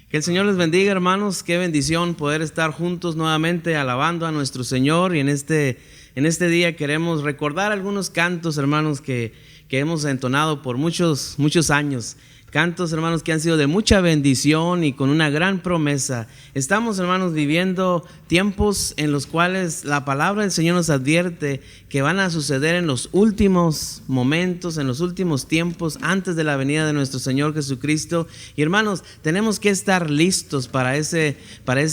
Que el Señor les bendiga, hermanos. Qué bendición poder estar juntos nuevamente alabando a nuestro Señor. Y en este día queremos recordar algunos cantos, hermanos, que hemos entonado por muchos años. Cantos, hermanos, que han sido de mucha bendición y con una gran promesa. Estamos, hermanos, viviendo tiempos en los cuales la palabra del Señor nos advierte que van a suceder en los últimos momentos, en los últimos tiempos, antes de la venida de nuestro Señor Jesucristo. Y, hermanos, tenemos que estar listos para ese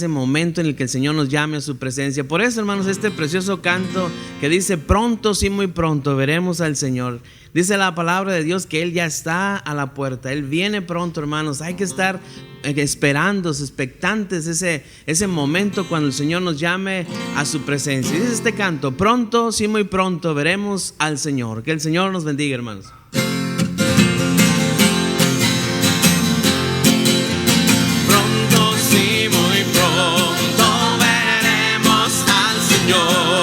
momento en el que el Señor nos llame a su presencia. Por eso, hermanos, este precioso canto que dice: pronto, sí, muy pronto veremos al Señor. Dice la palabra de Dios que Él ya está a la puerta. Él viene pronto, hermanos. Hay que estar esperando, expectantes ese momento cuando el Señor nos llame a su presencia. Dice este canto: pronto, sí, muy pronto veremos al Señor. Que el Señor nos bendiga, hermanos. Pronto, sí, muy pronto veremos al Señor.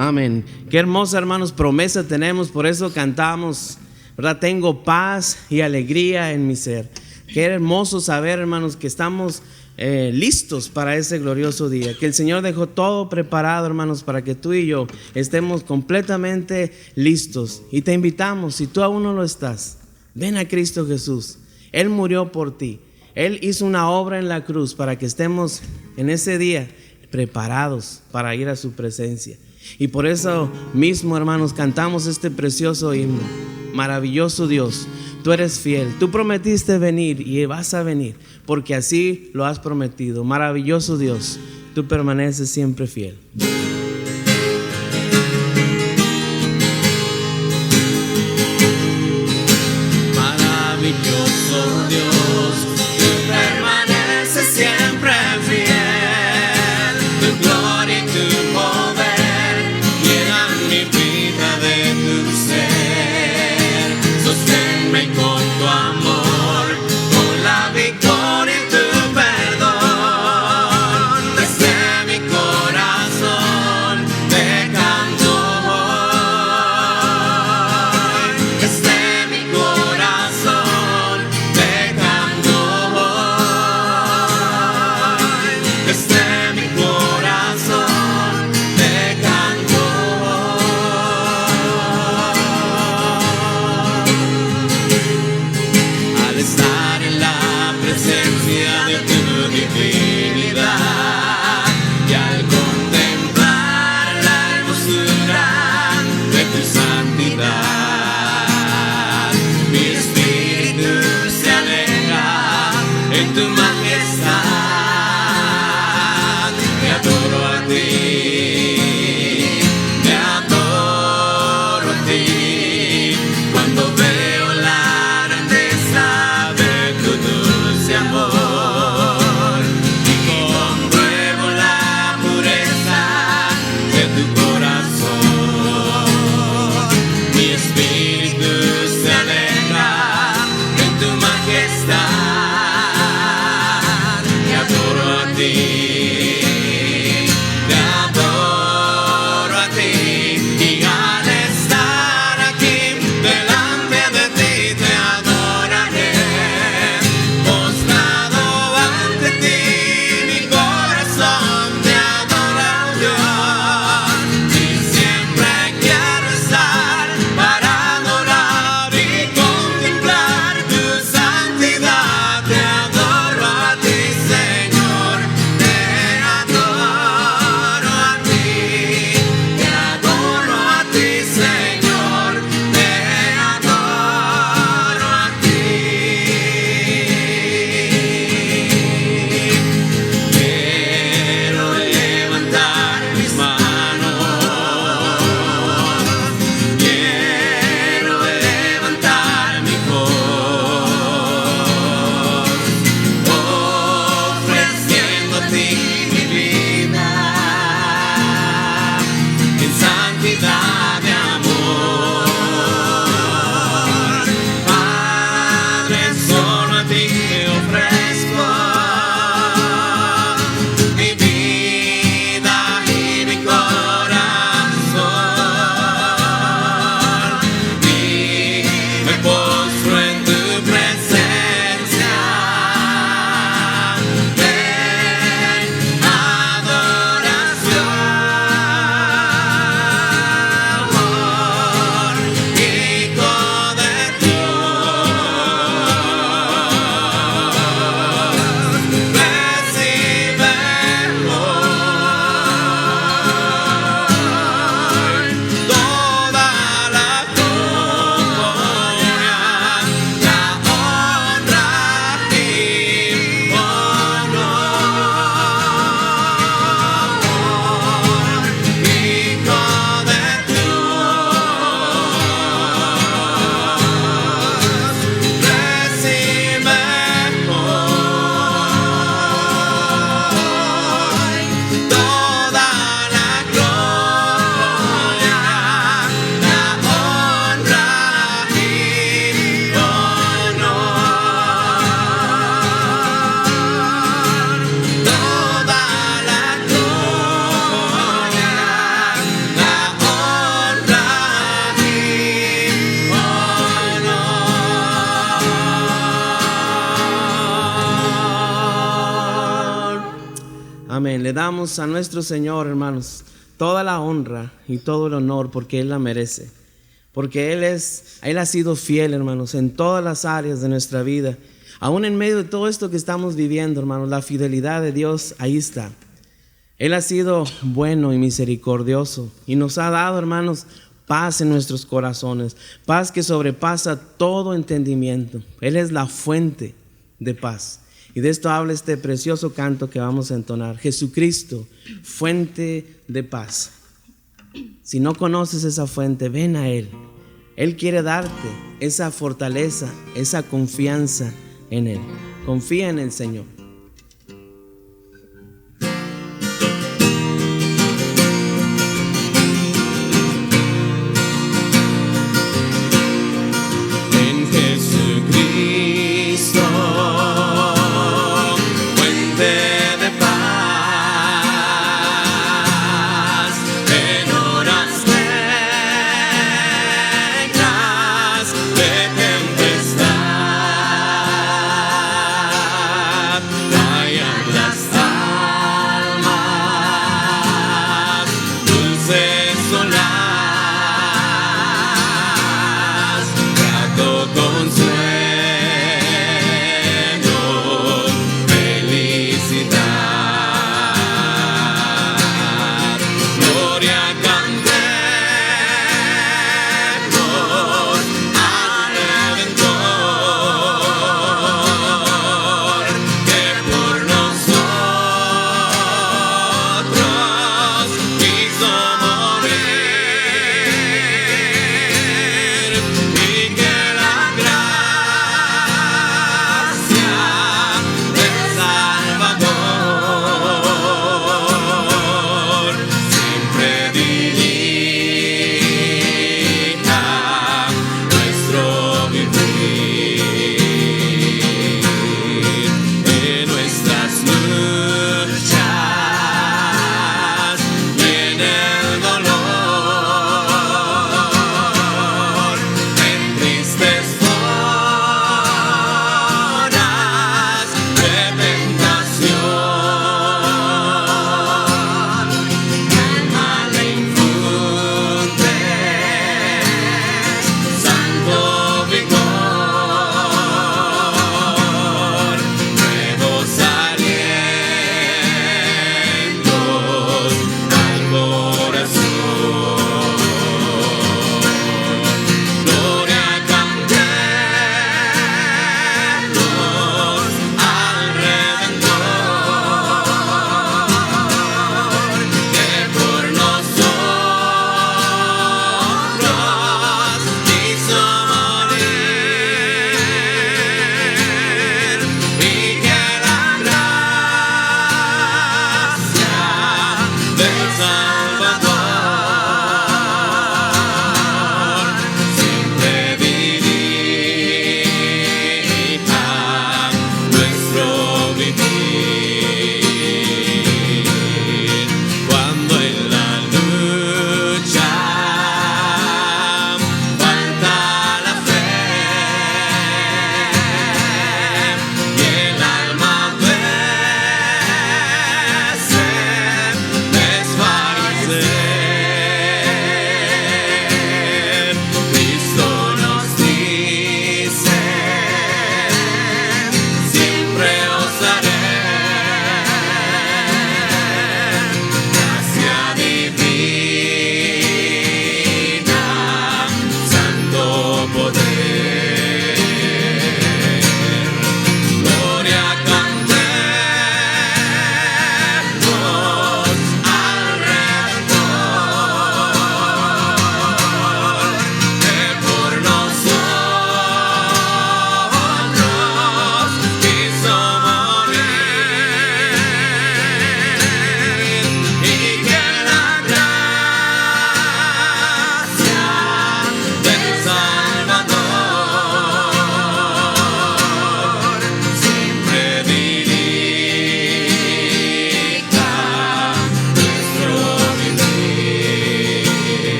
Amén. Qué hermosa, hermanos, promesa tenemos. Por eso cantamos, ¿verdad? Tengo paz y alegría en mi ser. Qué hermoso saber, hermanos, que estamos listos para ese glorioso día. Que el Señor dejó todo preparado, hermanos, para que tú y yo estemos completamente listos. Y te invitamos, si tú aún no lo estás, ven a Cristo Jesús. Él murió por ti. Él hizo una obra en la cruz para que estemos en ese día preparados para ir a su presencia. Y por eso mismo, hermanos, cantamos este precioso himno. Maravilloso Dios, tú eres fiel. Tú prometiste venir y vas a venir, porque así lo has prometido. Maravilloso Dios, tú permaneces siempre fiel. Maravilloso Dios, tú permaneces siempre fiel. Tu gloria y tu poder llenan mi vida de tu ser. Sosténme con tu amor, con la victoria y tu perdón. Desde mi corazón te canto hoy. Desde mi corazón te canto hoy. Desde mi corazón te canto hoy. Al estar en la presencia de tu divinidad y al contemplar la hermosura de tu santidad, mi espíritu se alegra en tu majestad. Te adoro a ti, te adoro a ti. Cuando veo la grandeza de tu dulce amor y compruebo la pureza de tu corazón, mi espíritu se alegra en tu majestad. Te adoro a ti, te adoro a ti. Y al estar aquí delante de ti te adoraré. Postrado ante ti mi corazón te adora, Dios. Y siempre quiero estar para adorar y contemplar tu santidad. Te adoro a ti, Señor. Te adoro a ti. Te adoro a ti, Señor. Te adoro a ti. Quiero levantar mis manos. Quiero levantar mi voz, ofreciendo a ti mi vida en santidad de amor. Padre, solo a ti te ofrezco mi vida y mi corazón. Y me postro en tu presencia. En adoración, hijo de Dios, recibe hoy toda la gloria, la honra y honor. Hijo de Dios, recibe hoy toda la gloria, la honra y honor. Toda la gloria, la honra y honor. Amén. Le damos a nuestro Señor, hermanos, toda la honra y todo el honor porque Él la merece. Porque Él ha sido fiel, hermanos, en todas las áreas de nuestra vida. Aún en medio de todo esto que estamos viviendo, hermanos, la fidelidad de Dios ahí está. Él ha sido bueno y misericordioso y nos ha dado, hermanos, paz en nuestros corazones, paz que sobrepasa todo entendimiento. Él es la fuente de paz. Y de esto habla este precioso canto que vamos a entonar. Jesucristo, fuente de paz. Si no conoces esa fuente, ven a Él. Él quiere darte esa fortaleza, esa confianza en Él. Confía en el Señor.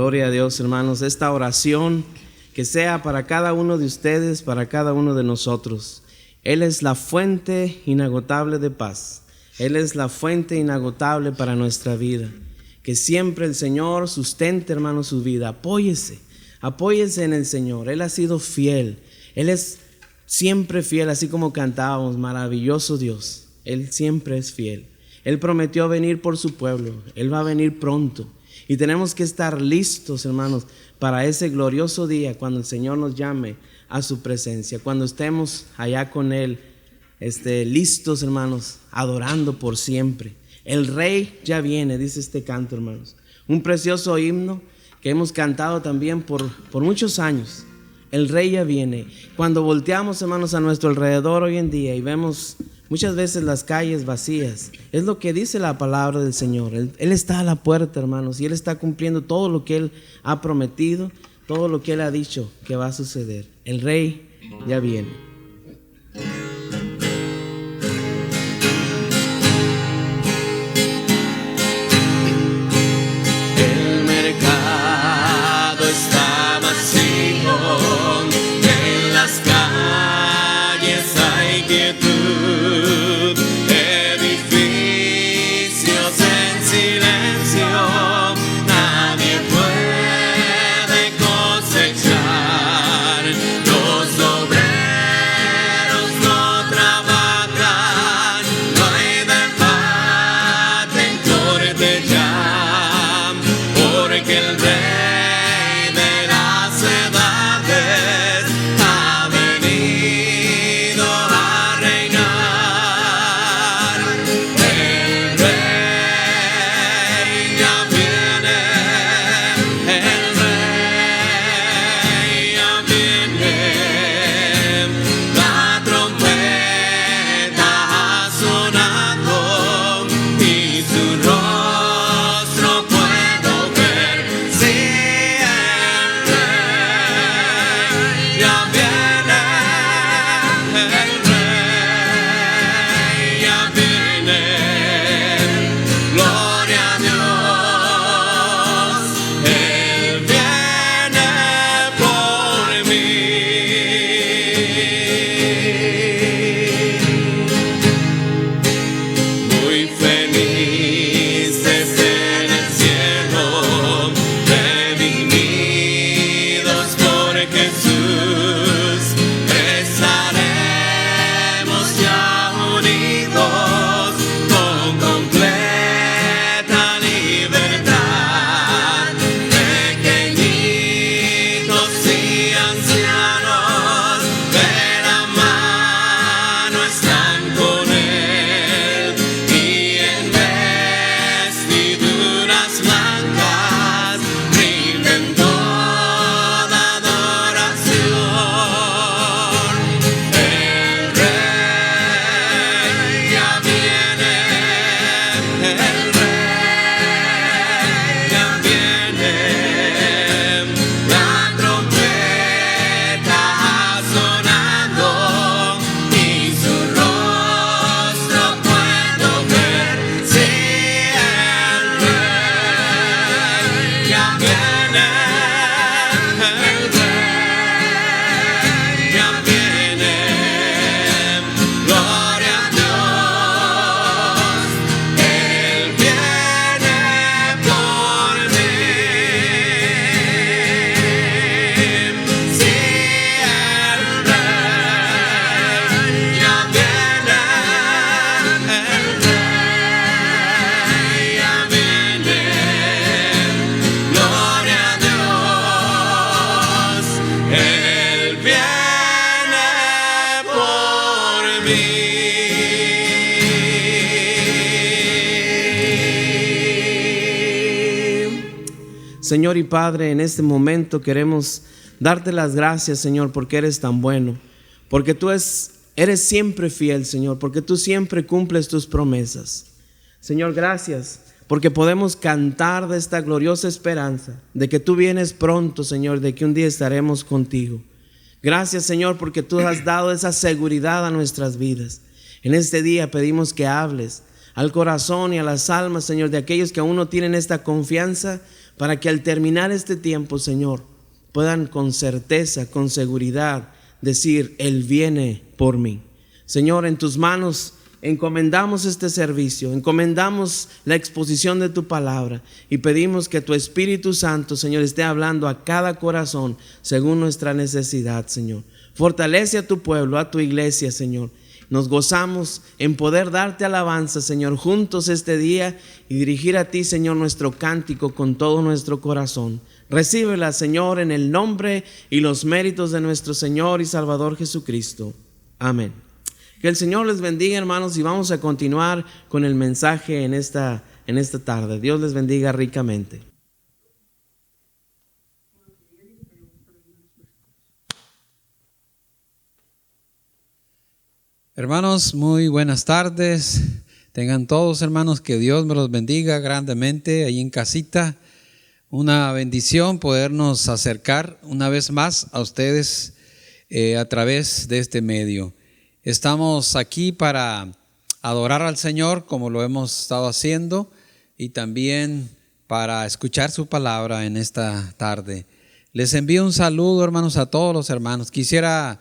Gloria a Dios, hermanos. Esta oración que sea para cada uno de ustedes, para cada uno de nosotros. Él es la fuente inagotable de paz. Él es la fuente inagotable para nuestra vida. Que siempre el Señor sustente, hermanos, su vida. Apóyese Apóyese en el Señor. Él ha sido fiel. Él es siempre fiel, así como cantábamos, maravilloso Dios. Él siempre es fiel. Él prometió venir por su pueblo. Él va a venir pronto. Y tenemos que estar listos, hermanos, para ese glorioso día cuando el Señor nos llame a su presencia. Cuando estemos allá con Él, listos, hermanos, adorando por siempre. El Rey ya viene, dice este canto, hermanos. Un precioso himno que hemos cantado también por muchos años. El Rey ya viene. Cuando volteamos, hermanos, a nuestro alrededor hoy en día y vemos muchas veces las calles vacías, es lo que dice la palabra del Señor. Él está a la puerta, hermanos, y Él está cumpliendo todo lo que Él ha prometido, todo lo que Él ha dicho que va a suceder. El Rey ya viene. El mercado está vacío, en las calles hay quietud, edificios en silencio, nadie puede cosechar, los obreros no trabajan, no hay debate en corte ya, porque el Rey de las edades ha venido a reinar. El Rey ya viene, el Rey ya viene, la trompeta ha sonado y su rostro puedo ver. Sí, el Rey ya viene, el Rey ya viene, gloria a Dios, Él viene por mí. Muy felices en el cielo, redimidos por Jesús, estaremos ya unidos con completa libertad. Pequeñitos y ancianos de la mano están con Él, y en vestiduras blancas rinden toda adoración. El Rey ya viene, el Rey ya viene, la trompeta ha sonado y su rostro puedo ver. Sí, el Rey ya viene, el Rey ya viene, gloria a Dios, Él viene por mí. Sí, el Rey ya viene, el Rey ya viene, gloria a Dios, Él viene por mí. Señor y Padre, en este momento queremos darte las gracias, Señor, porque eres tan bueno, porque tú eres siempre fiel, Señor, porque tú siempre cumples tus promesas. Señor, gracias, porque podemos cantar de esta gloriosa esperanza, de que tú vienes pronto, Señor, de que un día estaremos contigo. Gracias, Señor, porque tú has dado esa seguridad a nuestras vidas. En este día pedimos que hables al corazón y a las almas, Señor, de aquellos que aún no tienen esta confianza, para que al terminar este tiempo, Señor, puedan con certeza, con seguridad decir: Él viene por mí. Señor, en tus manos encomendamos este servicio, encomendamos la exposición de tu palabra y pedimos que tu Espíritu Santo, Señor, esté hablando a cada corazón según nuestra necesidad, Señor. Fortalece a tu pueblo, a tu iglesia, Señor. Nos gozamos en poder darte alabanza, Señor, juntos este día y dirigir a ti, Señor, nuestro cántico con todo nuestro corazón. Recíbela, Señor, en el nombre y los méritos de nuestro Señor y Salvador Jesucristo. Amén. Que el Señor les bendiga, hermanos, y vamos a continuar con el mensaje en esta tarde. Dios les bendiga ricamente. Hermanos, muy buenas tardes. Tengan todos, hermanos, que Dios me los bendiga grandemente ahí en casita. Una bendición podernos acercar una vez más a ustedes a través de este medio. Estamos aquí para adorar al Señor como lo hemos estado haciendo y también para escuchar su palabra en esta tarde. Les envío un saludo, hermanos, a todos los hermanos. Quisiera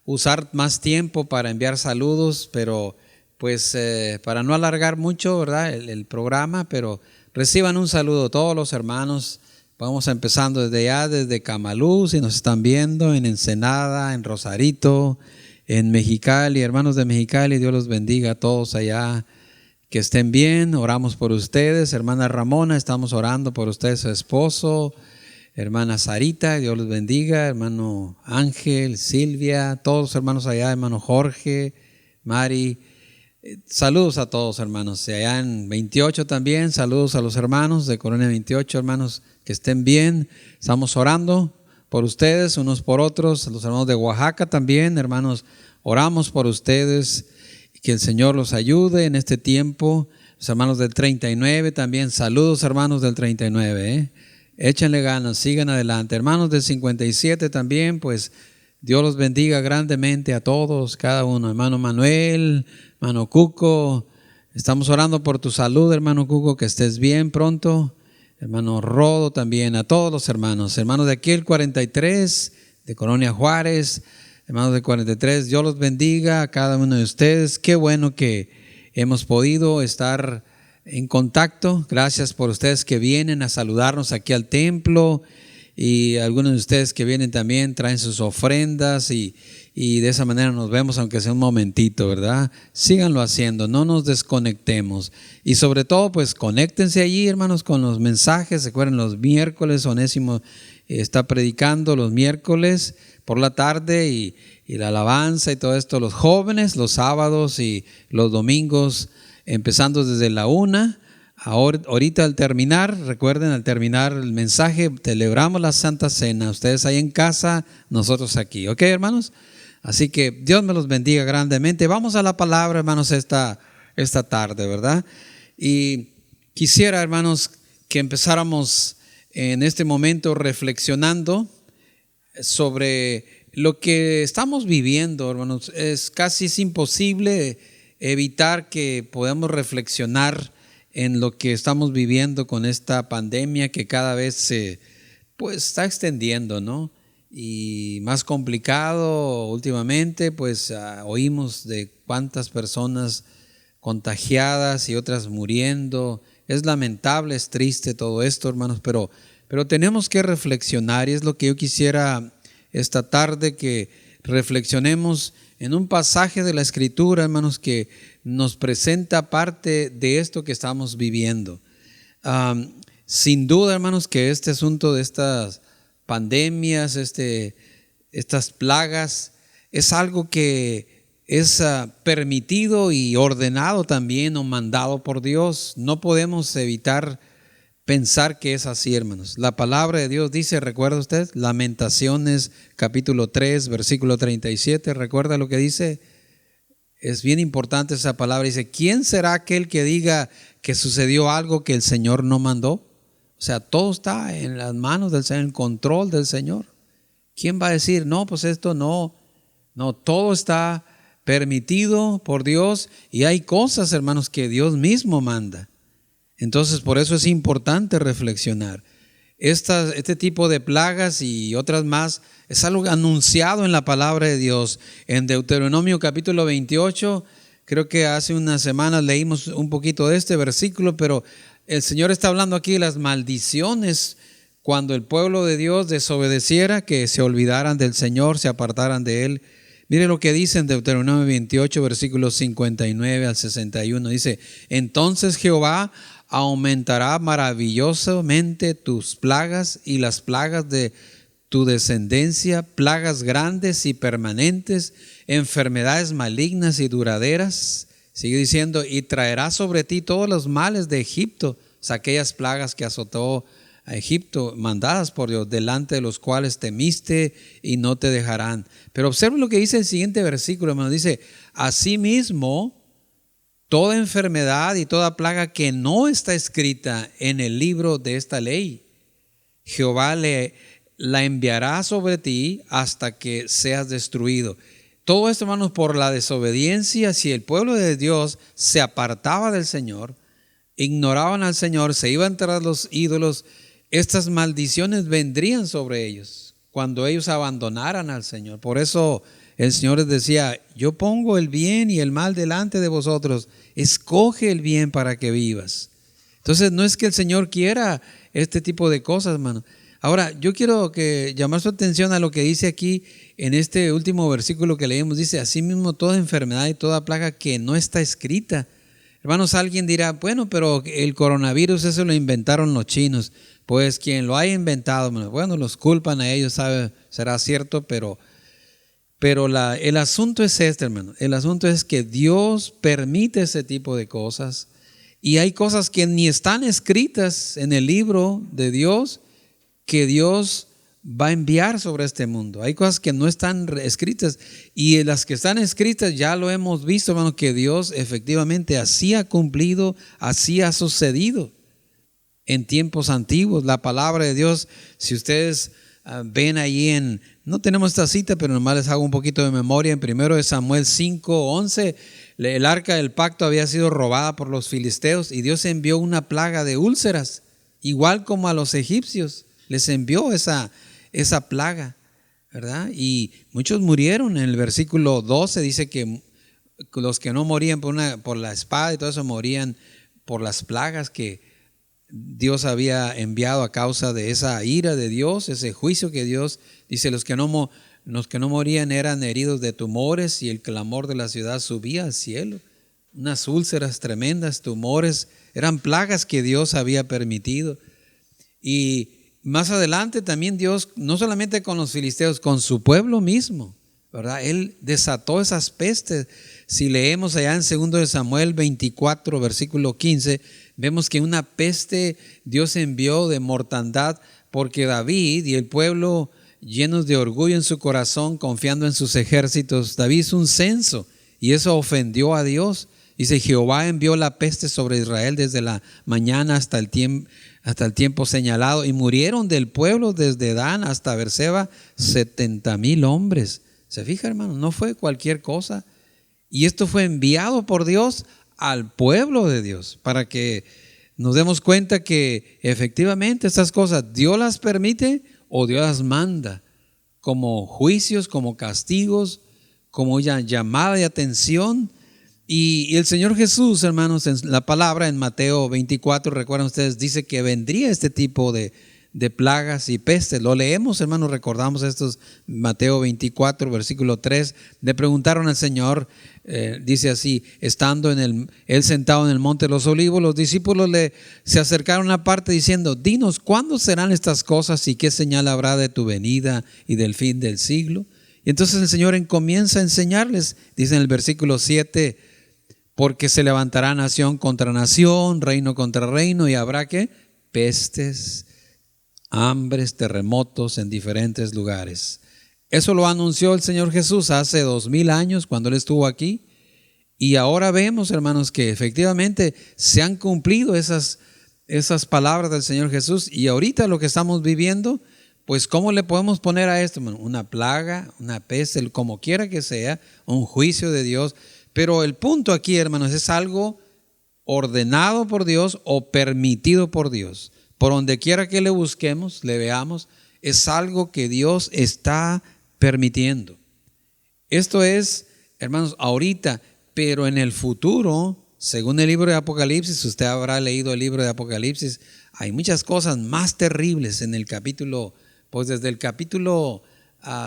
usar más tiempo para enviar saludos, pero pues para no alargar mucho, ¿verdad? El programa, pero reciban un saludo todos los hermanos. Vamos empezando desde allá, desde Camalú, si nos están viendo, en Ensenada, en Rosarito, en Mexicali, hermanos de Mexicali, Dios los bendiga a todos allá, que estén bien, oramos por ustedes. Hermana Ramona, estamos orando por ustedes, su esposo. Hermana Sarita, Dios los bendiga. Hermano Ángel, Silvia, todos los hermanos allá, hermano Jorge, Mari. Saludos a todos, hermanos. Allá en 28 también, saludos a los hermanos de Colonia 28, hermanos, que estén bien. Estamos orando por ustedes, unos por otros. Los hermanos de Oaxaca también, hermanos, oramos por ustedes y que el Señor los ayude en este tiempo. Los hermanos del 39 también, saludos hermanos del 39, Échenle ganas, sigan adelante. Hermanos del 57 también, pues Dios los bendiga grandemente a todos, cada uno. Hermano Manuel, hermano Cuco, estamos orando por tu salud, hermano Cuco, que estés bien pronto. Hermano Rodo también, a todos los hermanos. Hermanos de aquí el 43, de Colonia Juárez, hermanos del 43, Dios los bendiga a cada uno de ustedes. Qué bueno que hemos podido estar en contacto. Gracias por ustedes que vienen a saludarnos aquí al templo, y algunos de ustedes que vienen también traen sus ofrendas y de esa manera nos vemos, aunque sea un momentito, ¿verdad? Síganlo haciendo, no nos desconectemos, y sobre todo pues conéctense allí, hermanos, con los mensajes. Recuerden, los miércoles Onésimo está predicando los miércoles por la tarde, y la alabanza y todo esto los jóvenes los sábados y los domingos, empezando desde la 1. Ahorita al terminar, recuerden, al terminar el mensaje, celebramos la Santa Cena. Ustedes ahí en casa, nosotros aquí. ¿Ok, hermanos? Así que Dios me los bendiga grandemente. Vamos a la palabra, hermanos, esta tarde, ¿verdad? Y quisiera, hermanos, que empezáramos en este momento reflexionando sobre lo que estamos viviendo, hermanos. Es imposible evitar que podamos reflexionar en lo que estamos viviendo con esta pandemia que cada vez se está extendiendo, ¿no? Y más complicado últimamente, pues oímos de cuántas personas contagiadas y otras muriendo. Es lamentable, es triste todo esto, hermanos, pero tenemos que reflexionar, y es lo que yo quisiera esta tarde, que reflexionemos en un pasaje de la Escritura, hermanos, que nos presenta parte de esto que estamos viviendo. Sin duda, hermanos, que este asunto de estas pandemias, estas plagas, es algo que es permitido y ordenado también, o mandado por Dios. No podemos evitar pensar que es así, hermanos. La palabra de Dios dice, ¿recuerda usted? Lamentaciones capítulo 3, versículo 37, ¿recuerda lo que dice? Es bien importante esa palabra. Dice, ¿quién será aquel que diga que sucedió algo que el Señor no mandó? O sea, todo está en las manos del Señor, en el control del Señor. ¿Quién va a decir, no, pues esto no? No, todo está permitido por Dios, y hay cosas, hermanos, que Dios mismo manda. Entonces, por eso es importante reflexionar. Este tipo de plagas y otras más es algo anunciado en la palabra de Dios. En Deuteronomio capítulo 28 Creo que hace unas semanas leímos un poquito de este versículo, pero el Señor está hablando aquí de las maldiciones cuando el pueblo de Dios desobedeciera, que se olvidaran del Señor, se apartaran de Él. Mire lo que dice en Deuteronomio 28, versículos 59 al 61. Dice: entonces Jehová aumentará maravillosamente tus plagas y las plagas de tu descendencia, plagas grandes y permanentes, enfermedades malignas y duraderas. Sigue diciendo: y traerá sobre ti todos los males de Egipto, o sea, aquellas plagas que azotó a Egipto, mandadas por Dios, delante de los cuales temiste y no te dejarán. Pero observen lo que dice el siguiente versículo, hermano. Dice: asimismo, toda enfermedad y toda plaga que no está escrita en el libro de esta ley, Jehová la enviará sobre ti hasta que seas destruido. Todo esto, hermanos, por la desobediencia. Si el pueblo de Dios se apartaba del Señor, ignoraban al Señor, se iban tras los ídolos, estas maldiciones vendrían sobre ellos cuando ellos abandonaran al Señor. Por eso el Señor les decía: yo pongo el bien y el mal delante de vosotros, escoge el bien para que vivas. Entonces no es que el Señor quiera este tipo de cosas, hermano. Ahora, yo quiero llamar su atención a lo que dice aquí en este último versículo que leímos. Dice: asimismo, toda enfermedad y toda plaga que no está escrita. Hermanos, alguien dirá: bueno, pero el coronavirus, eso lo inventaron los chinos. Pues quien lo haya inventado, bueno, los culpan a ellos, sabe, será cierto, pero el asunto es este, hermano. El asunto es que Dios permite ese tipo de cosas, y hay cosas que ni están escritas en el libro de Dios, que Dios va a enviar sobre este mundo. Hay cosas que no están escritas, y las que están escritas ya lo hemos visto, hermano, que Dios efectivamente así ha cumplido, así ha sucedido en tiempos antiguos. La palabra de Dios, si ustedes ven ahí no tenemos esta cita, pero nomás les hago un poquito de memoria. En 1 Samuel 5:11, el arca del pacto había sido robada por los filisteos y Dios envió una plaga de úlceras, igual como a los egipcios les envió esa plaga, ¿verdad? Y muchos murieron. En el versículo 12 dice que los que no morían por la espada y todo eso, morían por las plagas que Dios había enviado a causa de esa ira de Dios, ese juicio que Dios dice: los que no morían eran heridos de tumores, y el clamor de la ciudad subía al cielo. Unas úlceras tremendas, tumores, eran plagas que Dios había permitido. Y más adelante también Dios, no solamente con los filisteos, con su pueblo mismo, ¿verdad? Él desató esas pestes. Si leemos allá en 2 Samuel 24, versículo 15, vemos que una peste Dios envió de mortandad, porque David y el pueblo, llenos de orgullo en su corazón, confiando en sus ejércitos, David hizo un censo y eso ofendió a Dios. Dice: Jehová envió la peste sobre Israel desde la mañana hasta el tiempo señalado, y murieron del pueblo desde Dan hasta Berseba 70,000 hombres. ¿Se fija, hermano? No fue cualquier cosa. Y esto fue enviado por Dios al pueblo de Dios, para que nos demos cuenta que efectivamente estas cosas Dios las permite o Dios las manda como juicios, como castigos, como una llamada de atención. Y el Señor Jesús, hermanos, en la palabra en Mateo 24, recuerdan ustedes, dice que vendría este tipo de plagas y pestes. Lo leemos, hermanos, recordamos estos. Mateo 24, versículo 3, le preguntaron al Señor, dice así: estando él sentado en el monte de los olivos, los discípulos se acercaron aparte diciendo: dinos, ¿cuándo serán estas cosas y qué señal habrá de tu venida y del fin del siglo? Y entonces el Señor comienza a enseñarles, dice en el versículo 7, porque se levantará nación contra nación, reino contra reino, y habrá ¿qué? Pestes, hambres, terremotos en diferentes lugares. Eso lo anunció el Señor Jesús hace 2000 años cuando Él estuvo aquí. Y ahora vemos, hermanos, que efectivamente se han cumplido esas palabras del Señor Jesús. Y ahorita lo que estamos viviendo, pues ¿cómo le podemos poner a esto? Una plaga, una peste, como quiera que sea, un juicio de Dios. Pero el punto aquí, hermanos, es algo ordenado por Dios o permitido por Dios. Por donde quiera que le busquemos, le veamos, es algo que Dios está permitiendo. Esto es, hermanos, ahorita, pero en el futuro, según el libro de Apocalipsis, usted habrá leído el libro de Apocalipsis, hay muchas cosas más terribles en el capítulo, pues desde el capítulo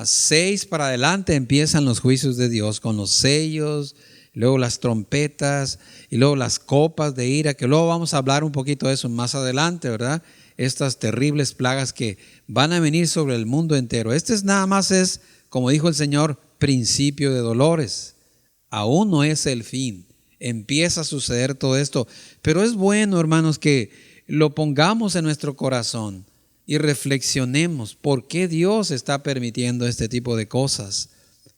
6 para adelante empiezan los juicios de Dios con los sellos, luego las trompetas y luego las copas de ira, que luego vamos a hablar un poquito de eso más adelante, ¿verdad? Estas terribles plagas que van a venir sobre el mundo entero. Nada más es, como dijo el Señor, principio de dolores. Aún no es el fin. Empieza a suceder todo esto. Pero es bueno, hermanos, que lo pongamos en nuestro corazón y reflexionemos por qué Dios está permitiendo este tipo de cosas.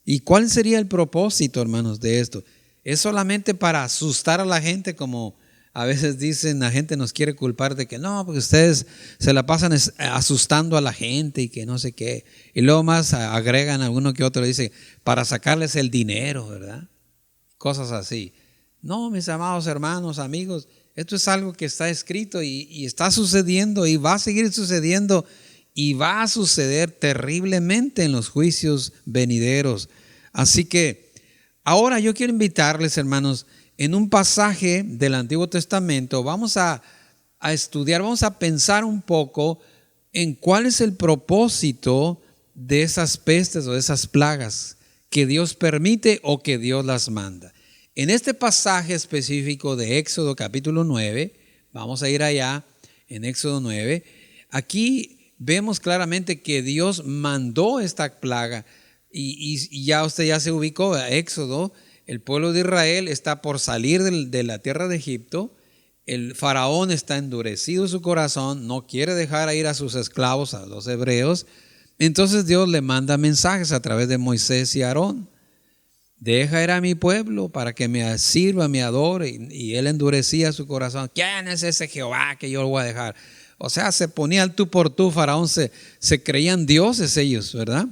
¿Y cuál sería el propósito, hermanos, de esto? ¿Es solamente para asustar a la gente, como a veces dicen, la gente nos quiere culpar de que no, porque ustedes se la pasan asustando a la gente y que no sé qué? Y luego más agregan a uno que otro, dice, para sacarles el dinero, ¿verdad? Cosas así. No, mis amados hermanos, amigos, esto es algo que está escrito y está sucediendo y va a seguir sucediendo y va a suceder terriblemente en los juicios venideros. Así que ahora yo quiero invitarles, hermanos, en un pasaje del Antiguo Testamento vamos a estudiar, vamos a pensar un poco en cuál es el propósito de esas pestes o de esas plagas que Dios permite o que Dios las manda. En este pasaje específico de Éxodo capítulo 9, vamos a ir allá en Éxodo 9, aquí vemos claramente que Dios mandó esta plaga y ya usted ya se ubicó, Éxodo, el pueblo de Israel está por salir de la tierra de Egipto, el faraón está endurecido su corazón, no quiere dejar ir a sus esclavos, a los hebreos, entonces Dios le manda mensajes a través de Moisés y Aarón. Deja ir a mi pueblo para que me sirva, me adore. Y él endurecía su corazón. ¿Quién es ese Jehová que yo lo voy a dejar? O sea, se ponía el tú por tú. Faraón se creían dioses ellos, ¿verdad?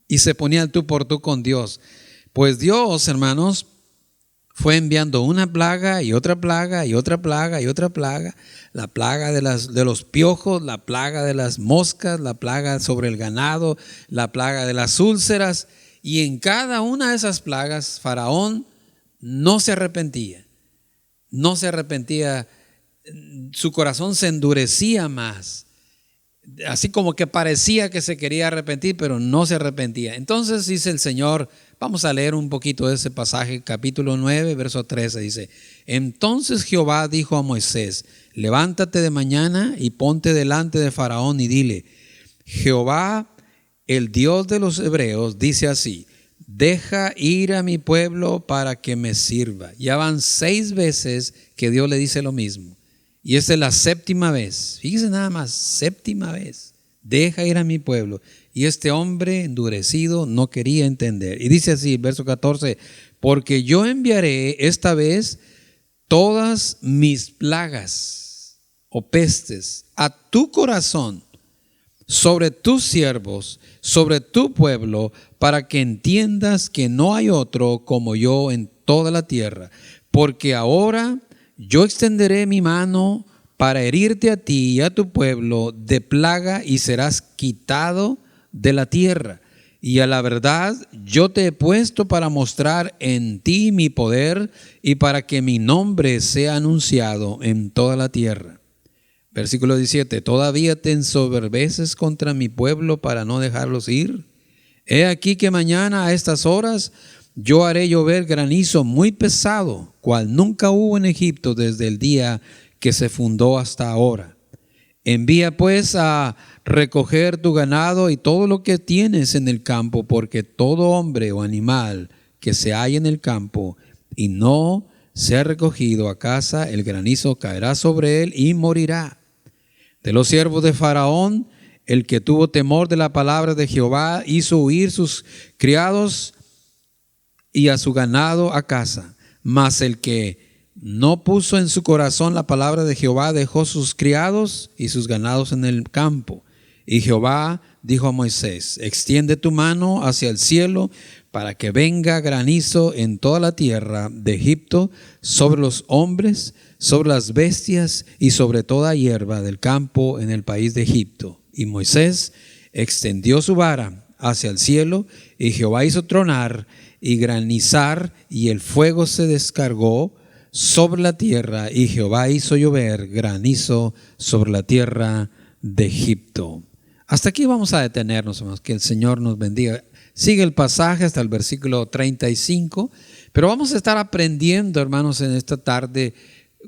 Y se ponía el tú por tú con Dios. Pues Dios, hermanos, fue enviando una plaga y otra plaga y otra plaga y otra plaga. La plaga de los piojos, la plaga de las moscas, la plaga sobre el ganado, la plaga de las úlceras. Y en cada una de esas plagas, Faraón no se arrepentía. No se arrepentía. Su corazón se endurecía más. Así como que parecía que se quería arrepentir, pero no se arrepentía. Entonces dice el Señor, vamos a leer un poquito de ese pasaje, capítulo 9, verso 13, dice: Entonces Jehová dijo a Moisés, levántate de mañana y ponte delante de Faraón y dile, Jehová, el Dios de los hebreos, dice así: deja ir a mi pueblo para que me sirva. Ya van 6 veces que Dios le dice lo mismo. Y esta es la 7ª vez. Fíjese nada más, 7ª vez. Deja ir a mi pueblo. Y este hombre endurecido no quería entender. Y dice así, verso 14: porque yo enviaré esta vez todas mis plagas o pestes a tu corazón, sobre tus siervos, sobre tu pueblo, para que entiendas que no hay otro como yo en toda la tierra. Porque ahora yo extenderé mi mano para herirte a ti y a tu pueblo de plaga y serás quitado de la tierra. Y a la verdad yo te he puesto para mostrar en ti mi poder y para que mi nombre sea anunciado en toda la tierra. Versículo 17: ¿todavía te ensoberbeces contra mi pueblo para no dejarlos ir? He aquí que mañana a estas horas yo haré llover granizo muy pesado, cual nunca hubo en Egipto desde el día que se fundó hasta ahora. Envía pues a recoger tu ganado y todo lo que tienes en el campo, porque todo hombre o animal que se halla en el campo y no sea recogido a casa, el granizo caerá sobre él y morirá. De los siervos de Faraón, el que tuvo temor de la palabra de Jehová hizo huir sus criados y a su ganado a casa. Mas el que no puso en su corazón la palabra de Jehová dejó sus criados y sus ganados en el campo. Y Jehová dijo a Moisés: extiende tu mano hacia el cielo para que venga granizo en toda la tierra de Egipto, sobre los hombres, sobre las bestias y sobre toda hierba del campo en el país de Egipto. Y Moisés extendió su vara hacia el cielo, y Jehová hizo tronar y granizar, y el fuego se descargó sobre la tierra, y Jehová hizo llover granizo sobre la tierra de Egipto. Hasta aquí vamos a detenernos, hermanos, que el Señor nos bendiga. Sigue el pasaje hasta el versículo 35, pero vamos a estar aprendiendo, hermanos, en esta tarde,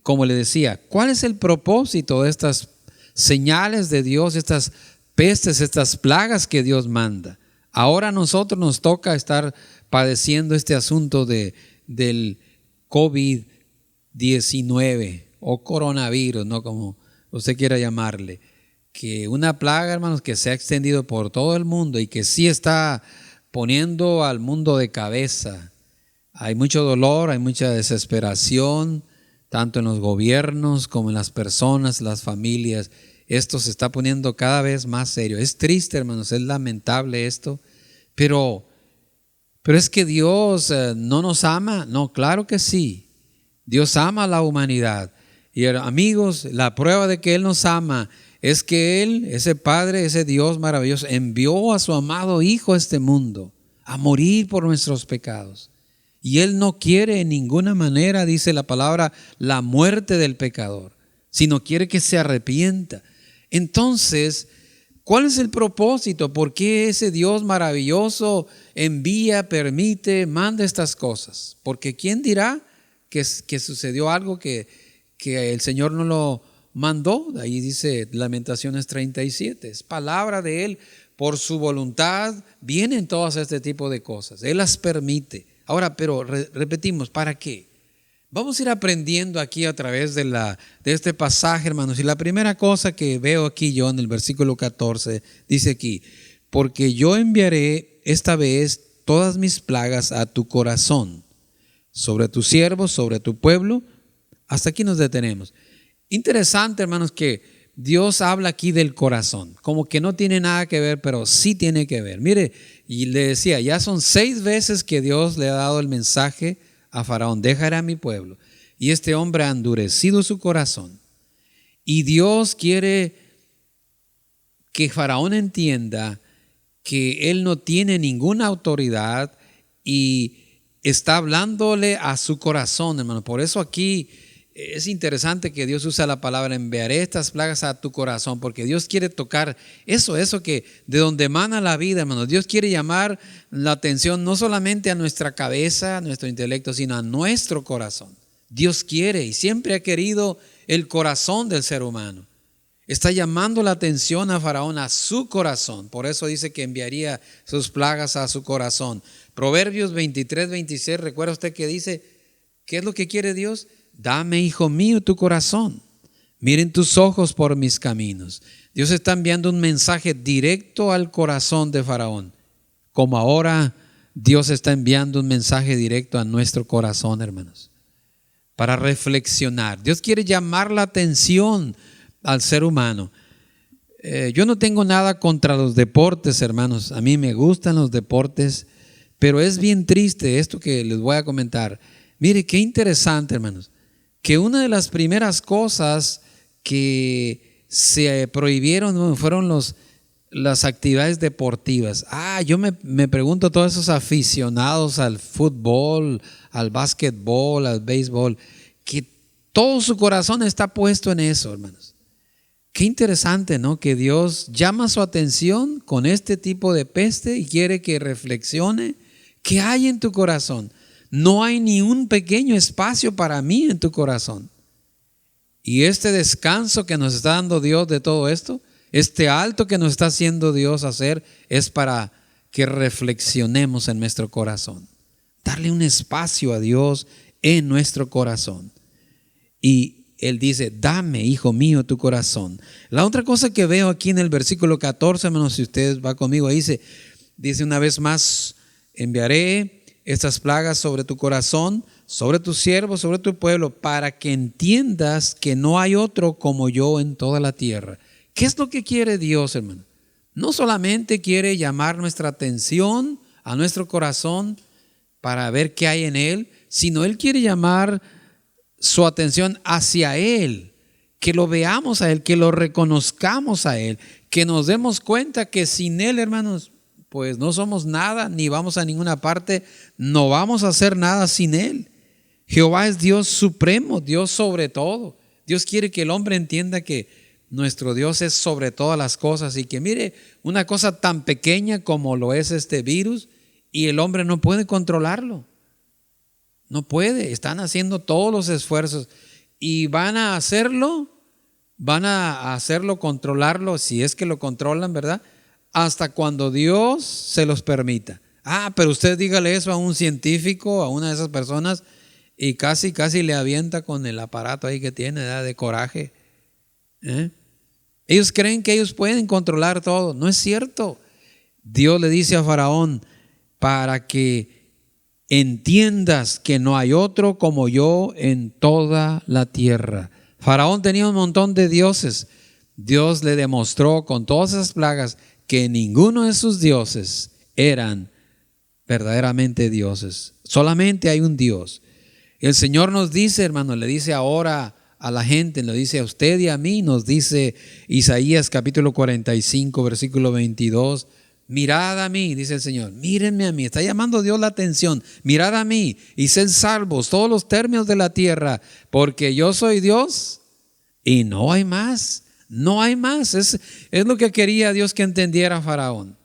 como le decía, ¿cuál es el propósito de estas señales de Dios, estas pestes, estas plagas que Dios manda? Ahora a nosotros nos toca estar padeciendo este asunto del COVID-19 o coronavirus, ¿no? Como usted quiera llamarle, que una plaga, hermanos, que se ha extendido por todo el mundo y que sí está poniendo al mundo de cabeza. Hay mucho dolor, hay mucha desesperación, tanto en los gobiernos como en las personas, las familias. Esto se está poniendo cada vez más serio. Es triste, hermanos, es lamentable esto, pero es que Dios no nos ama. No, claro que sí. Dios ama a la humanidad. Y amigos, la prueba de que Él nos ama es que Él, ese Padre, ese Dios maravilloso, envió a su amado Hijo a este mundo a morir por nuestros pecados. Y Él no quiere en ninguna manera, dice la palabra, la muerte del pecador, sino quiere que se arrepienta. Entonces, ¿cuál es el propósito? ¿Por qué ese Dios maravilloso envía, permite, manda estas cosas? Porque ¿quién dirá que sucedió algo que el Señor no lo mandó? Ahí dice Lamentaciones 37, es palabra de Él. Por su voluntad vienen todas este tipo de cosas. Él las permite. Ahora, pero repetimos, ¿para qué? Vamos a ir aprendiendo aquí a través de este pasaje, hermanos. Y la primera cosa que veo aquí yo en el versículo 14, dice aquí: porque yo enviaré esta vez todas mis plagas a tu corazón, sobre tus siervos, sobre tu pueblo. Hasta aquí nos detenemos. Interesante, hermanos, que Dios habla aquí del corazón, como que no tiene nada que ver, pero sí tiene que ver. Mire, y le decía, ya son 6 veces que Dios le ha dado el mensaje a Faraón: dejaré a mi pueblo. Y este hombre ha endurecido su corazón. Y Dios quiere que Faraón entienda que él no tiene ninguna autoridad y está hablándole a su corazón, hermano. Por eso aquí es interesante que Dios usa la palabra: enviaré estas plagas a tu corazón, porque Dios quiere tocar eso que de donde emana la vida, hermanos. Dios quiere llamar la atención no solamente a nuestra cabeza, a nuestro intelecto, sino a nuestro corazón. Dios quiere y siempre ha querido el corazón del ser humano. Está llamando la atención a Faraón, a su corazón. Por eso dice que enviaría sus plagas a su corazón. Proverbios 23, 26, ¿recuerda usted que dice? ¿Qué es lo que quiere Dios? Dame, hijo mío, tu corazón. Miren tus ojos por mis caminos. Dios está enviando un mensaje directo al corazón de Faraón, como ahora Dios está enviando un mensaje directo a nuestro corazón, hermanos, para reflexionar. Dios quiere llamar la atención al ser humano. Yo no tengo nada contra los deportes, hermanos. A mí me gustan los deportes, pero es bien triste esto que les voy a comentar. Mire, qué interesante, hermanos, que una de las primeras cosas que se prohibieron fueron las actividades deportivas. Yo me pregunto, todos esos aficionados al fútbol, al básquetbol, al béisbol, que todo su corazón está puesto en eso, hermanos. Qué interesante, ¿no? Que Dios llama su atención con este tipo de peste y quiere que reflexione. ¿Qué hay en tu corazón? No hay ni un pequeño espacio para mí en tu corazón. Y este descanso que nos está dando Dios de todo esto, este alto que nos está haciendo Dios hacer, es para que reflexionemos en nuestro corazón. Darle un espacio a Dios en nuestro corazón. Y Él dice: dame, hijo mío, tu corazón. La otra cosa que veo aquí en el versículo 14, hermanos, si usted va conmigo, ahí dice una vez más: enviaré estas plagas sobre tu corazón, sobre tus siervos, sobre tu pueblo, para que entiendas que no hay otro como yo en toda la tierra. ¿Qué es lo que quiere Dios, hermano? No solamente quiere llamar nuestra atención a nuestro corazón para ver qué hay en él, sino Él quiere llamar su atención hacia Él, que lo veamos a Él, que lo reconozcamos a Él, que nos demos cuenta que sin Él, hermanos, pues no somos nada, ni vamos a ninguna parte, no vamos a hacer nada sin Él. Jehová es Dios supremo, Dios sobre todo. Dios quiere que el hombre entienda que nuestro Dios es sobre todas las cosas y que mire una cosa tan pequeña como lo es este virus y el hombre no puede controlarlo. No puede, están haciendo todos los esfuerzos y van a hacerlo, controlarlo, si es que lo controlan, ¿verdad? Hasta cuando Dios se los permita. Pero usted dígale eso a un científico, a una de esas personas, y casi le avienta con el aparato ahí que tiene, ¿verdad? De coraje. Ellos creen que ellos pueden controlar todo. No es cierto. Dios le dice a Faraón, para que entiendas que no hay otro como yo en toda la tierra. Faraón tenía un montón de dioses. Dios le demostró con todas esas plagas que ninguno de sus dioses eran verdaderamente dioses. Solamente hay un Dios. El Señor nos dice, hermano, le dice ahora a la gente, lo dice a usted y a mí, nos dice Isaías capítulo 45, versículo 22. Mirad a mí, dice el Señor, mírenme a mí, está llamando Dios la atención. Mirad a mí y sed salvos todos los términos de la tierra, porque yo soy Dios y no hay más, no hay más. Es lo que quería Dios que entendiera Faraón.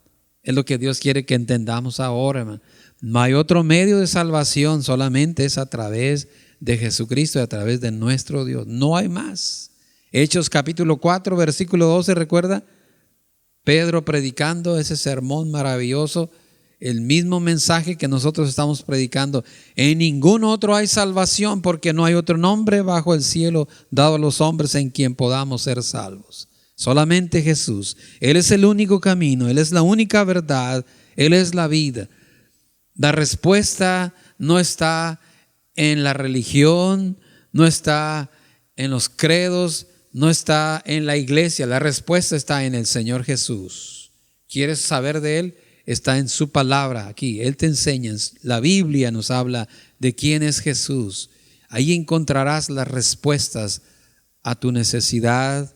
Es lo que Dios quiere que entendamos ahora, hermano. No hay otro medio de salvación, solamente es a través de Jesucristo y a través de nuestro Dios. No hay más. Hechos capítulo 4, versículo 12, ¿recuerda? Pedro predicando ese sermón maravilloso, el mismo mensaje que nosotros estamos predicando. En ningún otro hay salvación, porque no hay otro nombre bajo el cielo dado a los hombres en quien podamos ser salvos. Solamente Jesús. Él es el único camino, Él es la única verdad, Él es la vida. La respuesta no está en la religión, no está en los credos, no está en la iglesia. La respuesta está en el Señor Jesús. ¿Quieres saber de Él? Está en su palabra aquí. Él te enseña. La Biblia nos habla de quién es Jesús. Ahí encontrarás las respuestas a tu necesidad,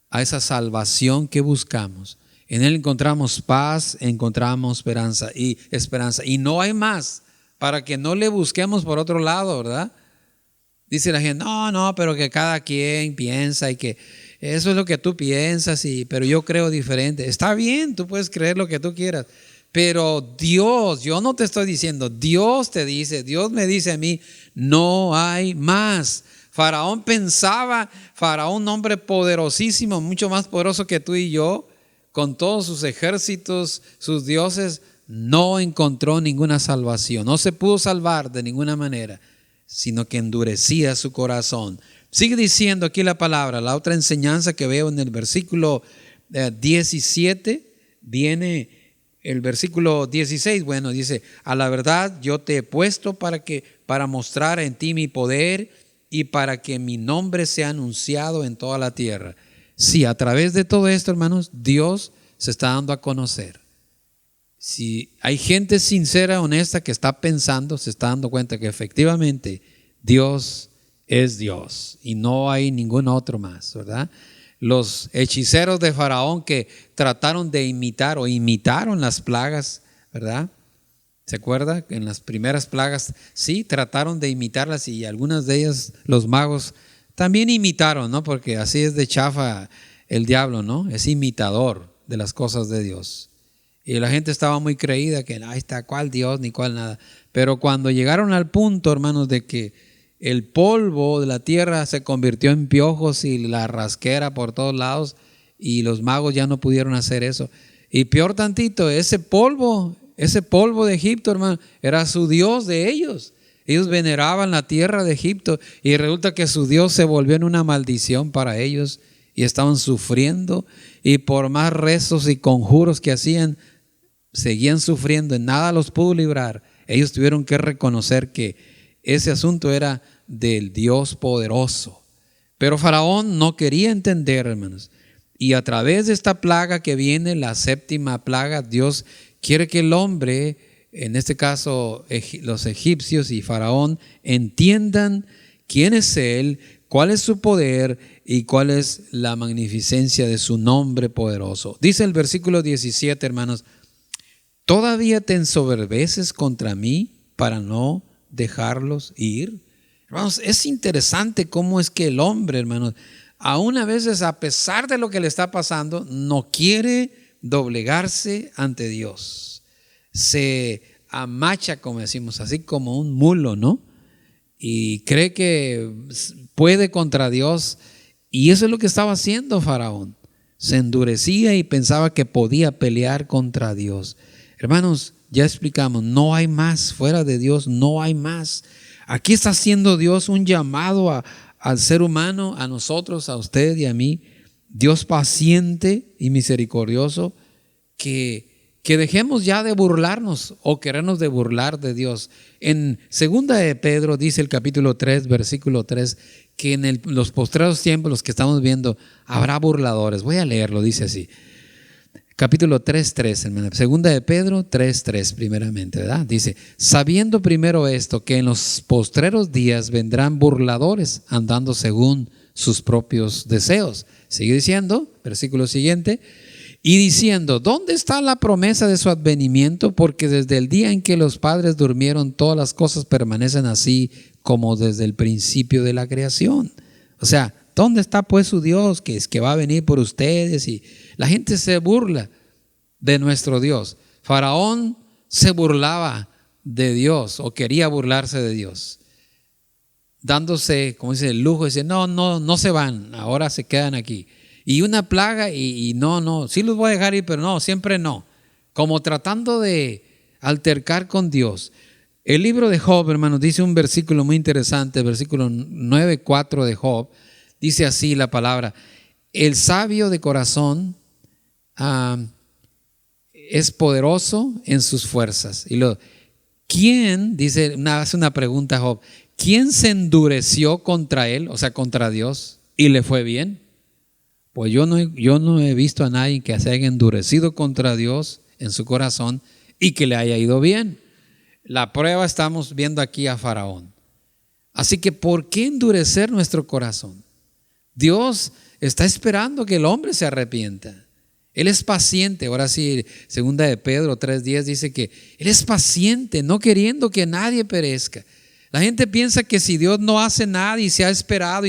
a esa salvación que buscamos. En Él encontramos paz, encontramos esperanza. Y no hay más para que no le busquemos por otro lado, ¿verdad? Dice la gente, no, pero que cada quien piensa y que eso es lo que tú piensas, pero yo creo diferente. Está bien, tú puedes creer lo que tú quieras, pero Dios, yo no te estoy diciendo, Dios te dice, Dios me dice a mí, no hay más. Faraón pensaba, un hombre poderosísimo, mucho más poderoso que tú y yo, con todos sus ejércitos, sus dioses, no encontró ninguna salvación, no se pudo salvar de ninguna manera, sino que endurecía su corazón. Sigue diciendo aquí la palabra, la otra enseñanza que veo en el versículo 17, viene el versículo 16, bueno, dice, a la verdad yo te he puesto para mostrar en ti mi poder y para que mi nombre sea anunciado en toda la tierra. Sí, a través de todo esto, hermanos, Dios se está dando a conocer. Si hay gente sincera, honesta, que está pensando, se está dando cuenta que efectivamente Dios es Dios y no hay ningún otro más, ¿verdad? Los hechiceros de Faraón que trataron de imitar o imitaron las plagas, ¿verdad? ¿Se acuerda? En las primeras plagas, sí, trataron de imitarlas y algunas de ellas los magos también imitaron, ¿no? Porque así es de chafa el diablo, ¿no? Es imitador de las cosas de Dios. Y la gente estaba muy creída que ahí está, cuál Dios ni cuál nada. Pero cuando llegaron al punto, hermanos, de que el polvo de la tierra se convirtió en piojos y la rasquera por todos lados, y los magos ya no pudieron hacer eso. Y peor tantito, ese polvo de Egipto, hermano, era su Dios de ellos. Ellos veneraban la tierra de Egipto y resulta que su Dios se volvió en una maldición para ellos y estaban sufriendo, y por más rezos y conjuros que hacían, seguían sufriendo, en nada los pudo librar. Ellos tuvieron que reconocer que ese asunto era del Dios poderoso. Pero Faraón no quería entender, hermanos. Y a través de esta plaga que viene, la séptima plaga, Dios quiere que el hombre, en este caso los egipcios y Faraón, entiendan quién es Él, cuál es su poder y cuál es la magnificencia de su nombre poderoso. Dice el versículo 17, hermanos, ¿Todavía te ensoberbeces contra mí para no dejarlos ir? Hermanos, es interesante cómo es que el hombre, hermanos, aún a veces, a pesar de lo que le está pasando, no quiere doblegarse ante Dios. Se amacha, como decimos, así como un mulo, ¿no? Y cree que puede contra Dios. Y eso es lo que estaba haciendo Faraón. Se endurecía y pensaba que podía pelear contra Dios. Hermanos, ya explicamos, no hay más, fuera de Dios no hay más. Aquí está haciendo Dios un llamado al ser humano, a nosotros, a usted y a mí. Dios paciente y misericordioso, que dejemos ya de burlarnos o querernos de burlar de Dios. En 2 de Pedro dice el capítulo 3, versículo 3, que en los postreros tiempos, los que estamos viendo, habrá burladores. Voy a leerlo, dice así. Capítulo 3:3, hermano. 2 de Pedro 3:3, primeramente, ¿verdad? Dice, sabiendo primero esto, que en los postreros días vendrán burladores, andando según sus propios deseos. Sigue diciendo, versículo siguiente, y diciendo, ¿dónde está la promesa de su advenimiento? Porque desde el día en que los padres durmieron, todas las cosas permanecen así como desde el principio de la creación. O sea, ¿dónde está pues su Dios que es que va a venir por ustedes? Y la gente se burla de nuestro Dios. Faraón se burlaba de Dios o quería burlarse de Dios, dándose, como dice, el lujo, dice, no se van, ahora se quedan aquí. Y una plaga y no, sí los voy a dejar ir, pero no, siempre no. Como tratando de altercar con Dios. El libro de Job, hermanos, dice un versículo muy interesante, versículo 9:4 de Job, dice así la palabra, el sabio de corazón es poderoso en sus fuerzas. Y ¿quién, hace una pregunta Job, quién se endureció contra él, o sea, contra Dios, y le fue bien? Pues yo no he visto a nadie que se haya endurecido contra Dios en su corazón y que le haya ido bien. La prueba estamos viendo aquí a Faraón. Así que, ¿por qué endurecer nuestro corazón? Dios está esperando que el hombre se arrepienta. Él es paciente. Ahora sí, 2 de Pedro 3:10 dice que Él es paciente, no queriendo que nadie perezca. La gente piensa que si Dios no hace nada y se ha esperado,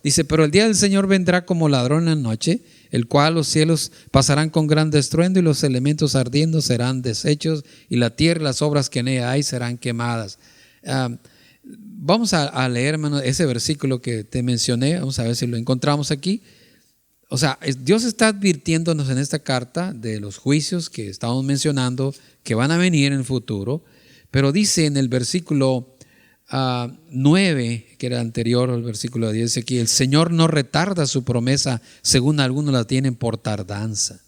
dice, pero el día del Señor vendrá como ladrón en la noche, el cual los cielos pasarán con gran estruendo y los elementos ardiendo serán deshechos y la tierra y las obras que en ella hay serán quemadas. Vamos a leer, hermano, ese versículo que te mencioné, vamos a ver si lo encontramos aquí. O sea, Dios está advirtiéndonos en esta carta de los juicios que estamos mencionando, que van a venir en el futuro, pero dice en el versículo 9, que era anterior al versículo 10, dice aquí, el Señor no retarda su promesa, según algunos la tienen por tardanza,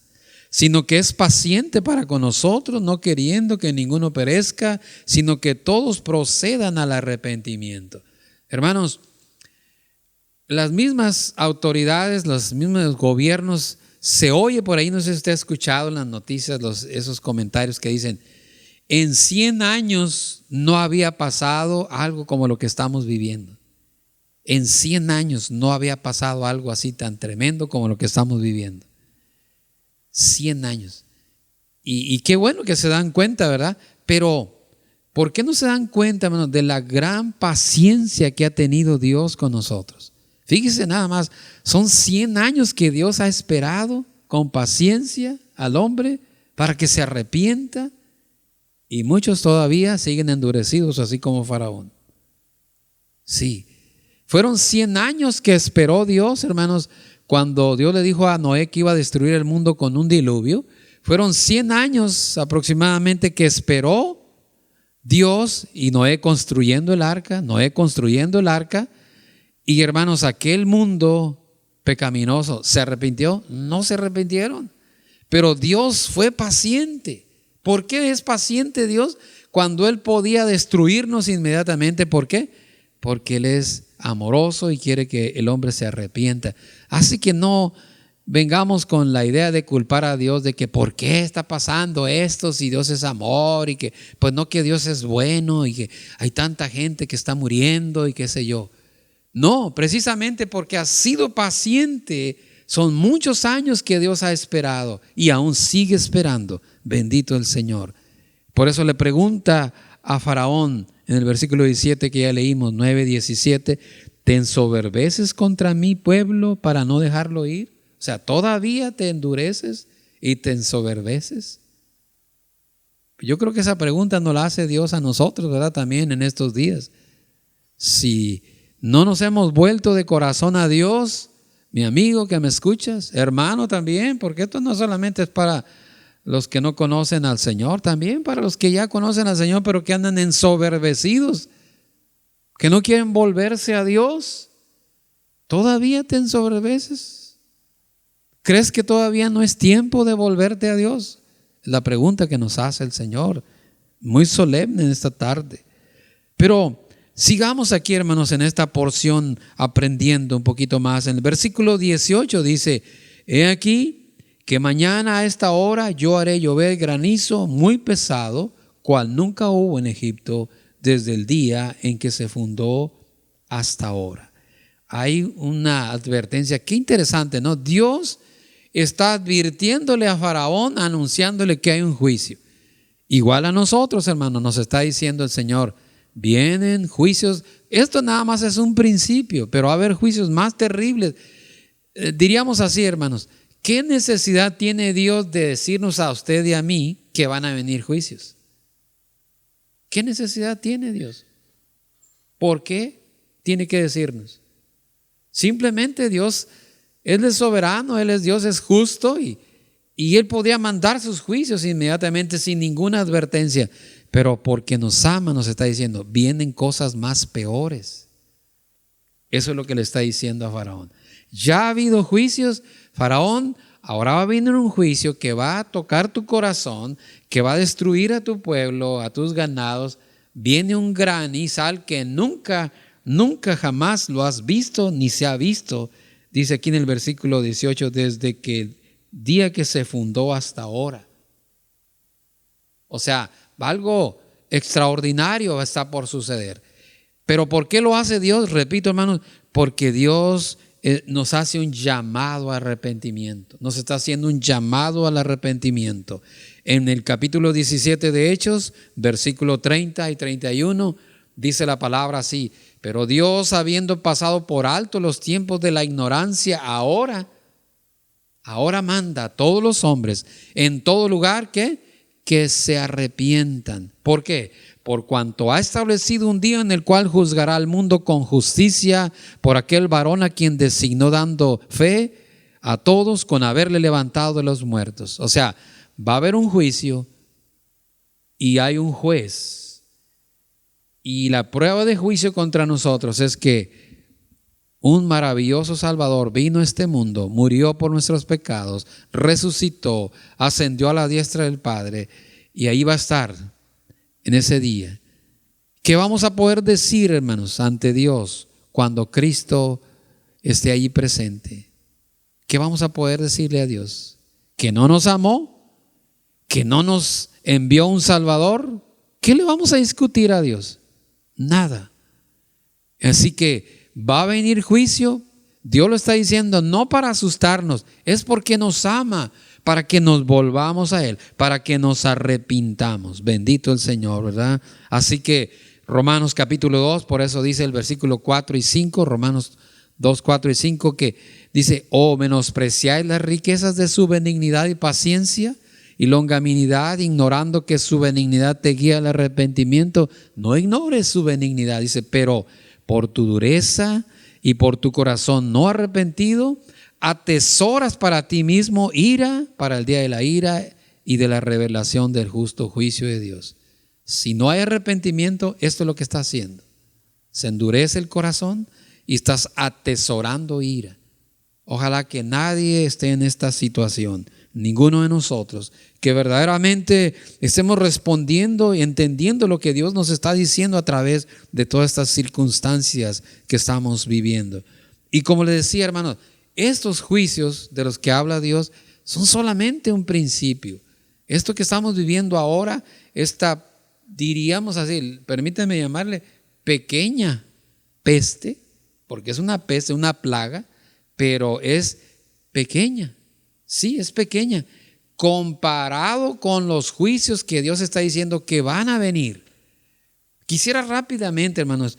sino que es paciente para con nosotros, no queriendo que ninguno perezca, sino que todos procedan al arrepentimiento. Hermanos, las mismas autoridades, los mismos gobiernos, se oye por ahí, no sé si usted ha escuchado en las noticias esos comentarios que dicen, en 100 años no había pasado algo como lo que estamos viviendo. En 100 años no había pasado algo así tan tremendo como lo que estamos viviendo. 100 años. Y qué bueno que se dan cuenta, ¿verdad? Pero, ¿por qué no se dan cuenta, hermanos, de la gran paciencia que ha tenido Dios con nosotros? Fíjese nada más, son 100 años que Dios ha esperado con paciencia al hombre para que se arrepienta. Y muchos todavía siguen endurecidos, así como Faraón. Sí, fueron 100 años que esperó Dios, hermanos, cuando Dios le dijo a Noé que iba a destruir el mundo con un diluvio. Fueron 100 años aproximadamente que esperó Dios y Noé construyendo el arca. Y hermanos, aquel mundo pecaminoso, ¿se arrepintió? No se arrepintieron. Pero Dios fue paciente. ¿Por qué es paciente Dios cuando Él podía destruirnos inmediatamente? ¿Por qué? Porque Él es amoroso y quiere que el hombre se arrepienta. Así que no vengamos con la idea de culpar a Dios de que ¿por qué está pasando esto si Dios es amor? Y que pues no, que Dios es bueno y que hay tanta gente que está muriendo y qué sé yo. No, precisamente porque ha sido paciente. Son muchos años que Dios ha esperado y aún sigue esperando Bendito el Señor. Por eso le pregunta a Faraón en el versículo 17 que ya leímos, 9:17, ¿te ensoberbeces contra mi pueblo para no dejarlo ir? O sea, ¿todavía te endureces y te ensoberbeces? Yo creo que esa pregunta nos la hace Dios a nosotros, ¿verdad? También en estos días. Si no nos hemos vuelto de corazón a Dios, mi amigo que me escuchas, hermano también, porque esto no solamente es para los que no conocen al Señor, también para los que ya conocen al Señor, pero que andan ensoberbecidos, que no quieren volverse a Dios. ¿Todavía te ensoberbeces? ¿Crees que todavía no es tiempo de volverte a Dios? Es la pregunta que nos hace el Señor, muy solemne en esta tarde. Pero sigamos aquí, hermanos, en esta porción aprendiendo un poquito más. En el versículo 18 dice, he aquí que mañana a esta hora yo haré llover granizo muy pesado, cual nunca hubo en Egipto desde el día en que se fundó hasta ahora. Hay una advertencia, qué interesante, ¿no? Dios está advirtiéndole a Faraón, anunciándole que hay un juicio. Igual a nosotros, hermanos, nos está diciendo el Señor, vienen juicios. Esto nada más es un principio, pero va a haber juicios más terribles. Diríamos así, hermanos, ¿qué necesidad tiene Dios de decirnos a usted y a mí que van a venir juicios? ¿Qué necesidad tiene Dios? ¿Por qué tiene que decirnos? Simplemente Dios, Él es soberano, Él es Dios, es justo y Él podía mandar sus juicios inmediatamente sin ninguna advertencia. Pero porque nos ama, nos está diciendo, vienen cosas más peores. Eso es lo que le está diciendo a Faraón. Ya ha habido juicios, Faraón, ahora va a venir un juicio que va a tocar tu corazón, que va a destruir a tu pueblo, a tus ganados. Viene un granizal que nunca jamás lo has visto ni se ha visto. Dice aquí en el versículo 18, desde que el día que se fundó hasta ahora. O sea, algo extraordinario está por suceder. Pero ¿por qué lo hace Dios? Repito, hermanos, porque Dios nos hace un llamado a arrepentimiento. Nos está haciendo un llamado al arrepentimiento. En el capítulo 17 de Hechos, versículo 30 y 31, dice la palabra así: pero Dios, habiendo pasado por alto los tiempos de la ignorancia, ahora manda a todos los hombres en todo lugar que se arrepientan. ¿Por qué? Por cuanto ha establecido un día en el cual juzgará al mundo con justicia por aquel varón a quien designó, dando fe a todos con haberle levantado de los muertos. O sea, va a haber un juicio y hay un juez. Y la prueba de juicio contra nosotros es que un maravilloso Salvador vino a este mundo, murió por nuestros pecados, resucitó, ascendió a la diestra del Padre y ahí va a estar en ese día. ¿Qué vamos a poder decir, hermanos, ante Dios cuando Cristo esté allí presente? ¿Qué vamos a poder decirle a Dios? ¿Que no nos amó? ¿Que no nos envió un Salvador? ¿Qué le vamos a discutir a Dios? Nada. Así que va a venir juicio. Dios lo está diciendo no para asustarnos, es porque nos ama, para que nos volvamos a Él, para que nos arrepintamos. Bendito el Señor, ¿verdad? Así que Romanos capítulo 2, por eso dice el versículo 4 y 5, Romanos 2, 4 y 5, que dice: oh, menospreciáis las riquezas de su benignidad y paciencia y longanimidad, ignorando que su benignidad te guía al arrepentimiento. No ignores su benignidad, dice, pero por tu dureza y por tu corazón no arrepentido, atesoras para ti mismo ira para el día de la ira y de la revelación del justo juicio de Dios. Si no hay arrepentimiento, esto es lo que está haciendo. Se endurece el corazón y estás atesorando ira. Ojalá que nadie esté en esta situación, ninguno de nosotros, que verdaderamente estemos respondiendo y entendiendo lo que Dios nos está diciendo a través de todas estas circunstancias que estamos viviendo. Y como le decía, hermanos, estos juicios de los que habla Dios son solamente un principio. Esto que estamos viviendo ahora, esta, diríamos así, permítanme llamarle pequeña peste, porque es una peste, una plaga, pero es pequeña. Sí, es pequeña comparado con los juicios que Dios está diciendo que van a venir. Quisiera rápidamente, hermanos,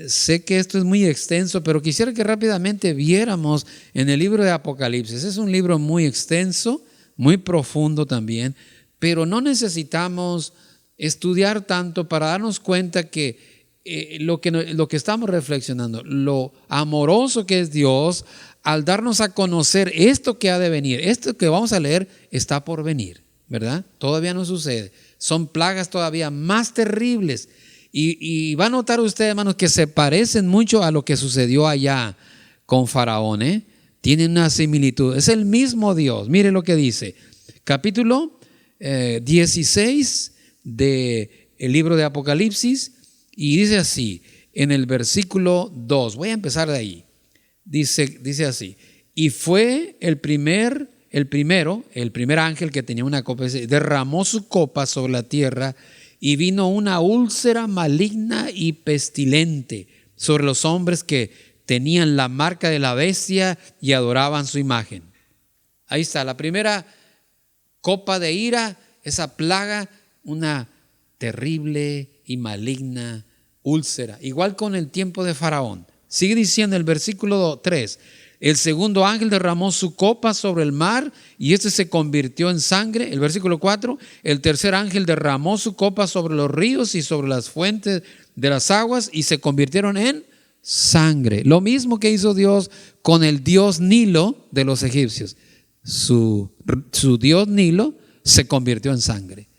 sé que esto es muy extenso, pero quisiera que rápidamente viéramos en el libro de Apocalipsis. Es un libro muy extenso, muy profundo también, pero no necesitamos estudiar tanto para darnos cuenta que lo que estamos reflexionando, lo amoroso que es Dios al darnos a conocer esto que ha de venir, esto que vamos a leer está por venir, ¿verdad? Todavía no sucede. Son plagas todavía más terribles. Y va a notar usted, hermanos, que se parecen mucho a lo que sucedió allá con Faraón, ¿eh? Tienen una similitud. Es el mismo Dios. Mire lo que dice. Capítulo 16 del libro de Apocalipsis. Y dice así, en el versículo 2. Voy a empezar de ahí. Dice así. Y fue el primer ángel que tenía una copa, derramó su copa sobre la tierra, y vino una úlcera maligna y pestilente sobre los hombres que tenían la marca de la bestia y adoraban su imagen. Ahí está, la primera copa de ira, esa plaga, una terrible y maligna úlcera. Igual con el tiempo de Faraón. Sigue diciendo el versículo 3. El segundo ángel derramó su copa sobre el mar y este se convirtió en sangre. El versículo 4, el tercer ángel derramó su copa sobre los ríos y sobre las fuentes de las aguas y se convirtieron en sangre. Lo mismo que hizo Dios con el dios Nilo de los egipcios. Su dios Nilo se convirtió en sangre.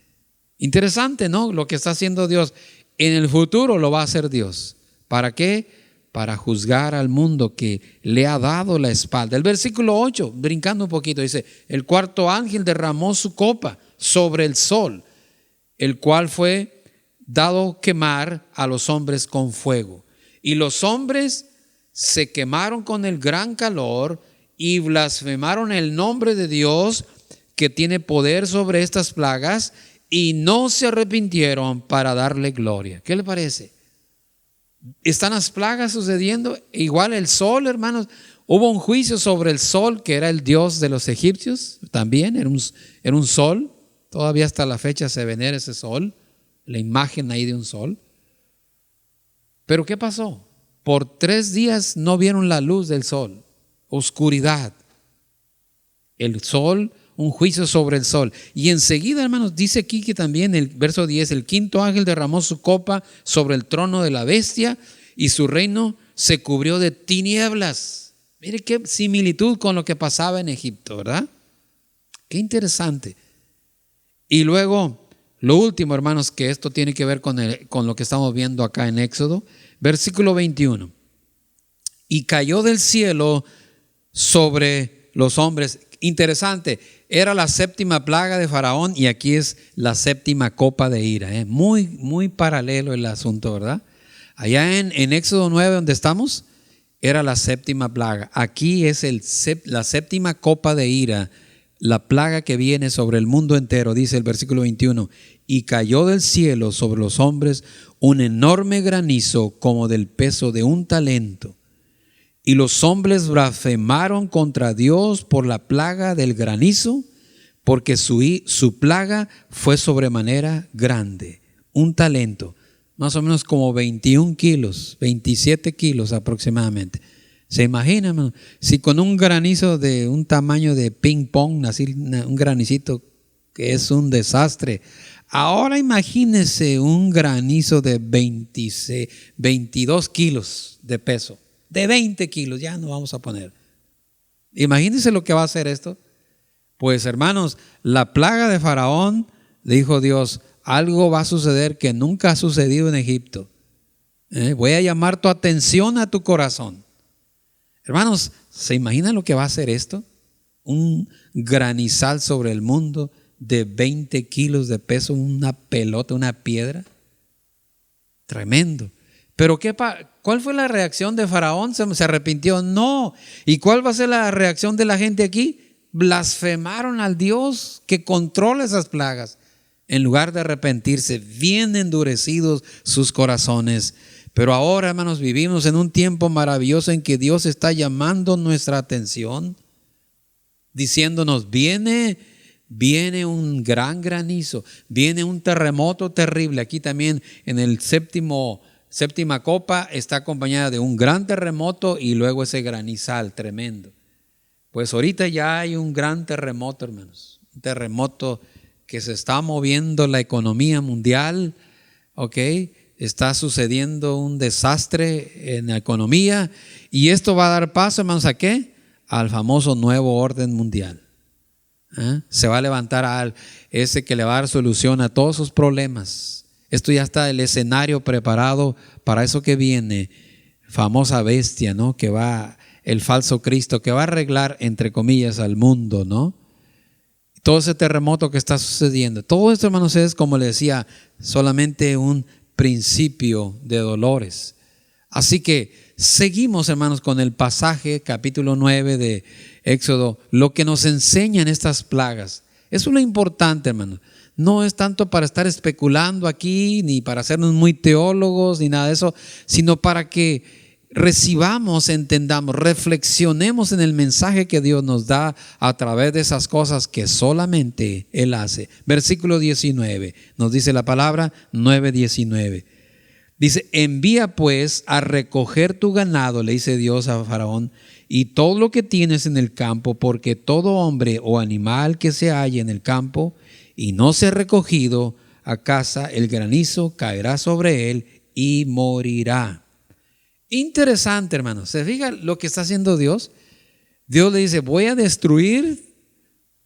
Interesante, ¿no? Lo que está haciendo Dios. En el futuro lo va a hacer Dios. ¿Para qué? Para juzgar al mundo que le ha dado la espalda. El versículo 8, brincando un poquito, dice: el cuarto ángel derramó su copa sobre el sol, el cual fue dado quemar a los hombres con fuego. Y los hombres se quemaron con el gran calor y blasfemaron el nombre de Dios que tiene poder sobre estas plagas y no se arrepintieron para darle gloria. ¿Qué le parece? Están las plagas sucediendo, igual el sol, hermanos. Hubo un juicio sobre el sol, que era el dios de los egipcios, también era un sol. Todavía hasta la fecha se venera ese sol, la imagen ahí de un sol. Pero ¿qué pasó? Por 3 días no vieron la luz del sol, oscuridad. El sol, un juicio sobre el sol. Y enseguida, hermanos, dice aquí que también el verso 10, el quinto ángel derramó su copa sobre el trono de la bestia y su reino se cubrió de tinieblas. Mire qué similitud con lo que pasaba en Egipto, ¿verdad? Qué interesante. Y luego, lo último, hermanos, que esto tiene que ver con lo que estamos viendo acá en Éxodo, versículo 21. Y cayó del cielo sobre los hombres. Interesante, era la 7ª plaga de Faraón y aquí es la 7ª copa de ira. Muy, muy paralelo el asunto, ¿verdad? Allá en Éxodo 9, donde estamos, era la 7ª plaga. Aquí es la 7ª copa de ira, la plaga que viene sobre el mundo entero, dice el versículo 21. Y cayó del cielo sobre los hombres un enorme granizo como del peso de un talento. Y los hombres blasfemaron contra Dios por la plaga del granizo, porque su plaga fue sobremanera grande. Un talento, más o menos como 21 kilos, 27 kilos aproximadamente. ¿Se imaginan, hermano? Si con un granizo de un tamaño de ping pong, así un granicito que es un desastre. Ahora imagínense un granizo de 22 kilos de peso. De 20 kilos, ya no vamos a poner. Imagínense lo que va a hacer esto. Pues hermanos, la plaga de Faraón, dijo Dios, algo va a suceder que nunca ha sucedido en Egipto. Voy a llamar tu atención a tu corazón. Hermanos, ¿se imaginan lo que va a hacer esto? Un granizal sobre el mundo de 20 kilos de peso, una pelota, una piedra. Tremendo. Pero ¿cuál fue la reacción de Faraón? ¿Se arrepintió? No. ¿Y cuál va a ser la reacción de la gente aquí? Blasfemaron al Dios que controla esas plagas. En lugar de arrepentirse, bien endurecidos sus corazones. Pero ahora, hermanos, vivimos en un tiempo maravilloso en que Dios está llamando nuestra atención, diciéndonos, viene viene un gran granizo, viene un terremoto terrible. Aquí también en el séptima copa está acompañada de un gran terremoto y luego ese granizal tremendo. Pues ahorita ya hay un gran terremoto, hermanos. Un terremoto que se está moviendo la economía mundial, ¿ok? Está sucediendo un desastre en la economía y esto va a dar paso, hermanos, ¿a qué? Al famoso nuevo orden mundial. Se va a levantar ese que le va a dar solución a todos sus problemas. Esto ya está el escenario preparado para eso que viene, famosa bestia, ¿no? Que va, el falso Cristo, que va a arreglar, entre comillas, al mundo, ¿no? Todo ese terremoto que está sucediendo. Todo esto, hermanos, es, como le decía, solamente un principio de dolores. Así que seguimos, hermanos, con el pasaje, capítulo 9 de Éxodo, lo que nos enseñan estas plagas. Eso es lo importante, hermanos. No es tanto para estar especulando aquí, ni para hacernos muy teólogos, ni nada de eso, sino para que recibamos, entendamos, reflexionemos en el mensaje que Dios nos da a través de esas cosas que solamente Él hace. Versículo 19, nos dice la palabra 9:19. Dice: envía pues a recoger tu ganado, le dice Dios a Faraón, y todo lo que tienes en el campo, porque todo hombre o animal que se halle en el campo y no sea recogido a casa, el granizo caerá sobre él y morirá. Interesante, hermanos. ¿Se fija lo que está haciendo Dios? Dios le dice: voy a destruir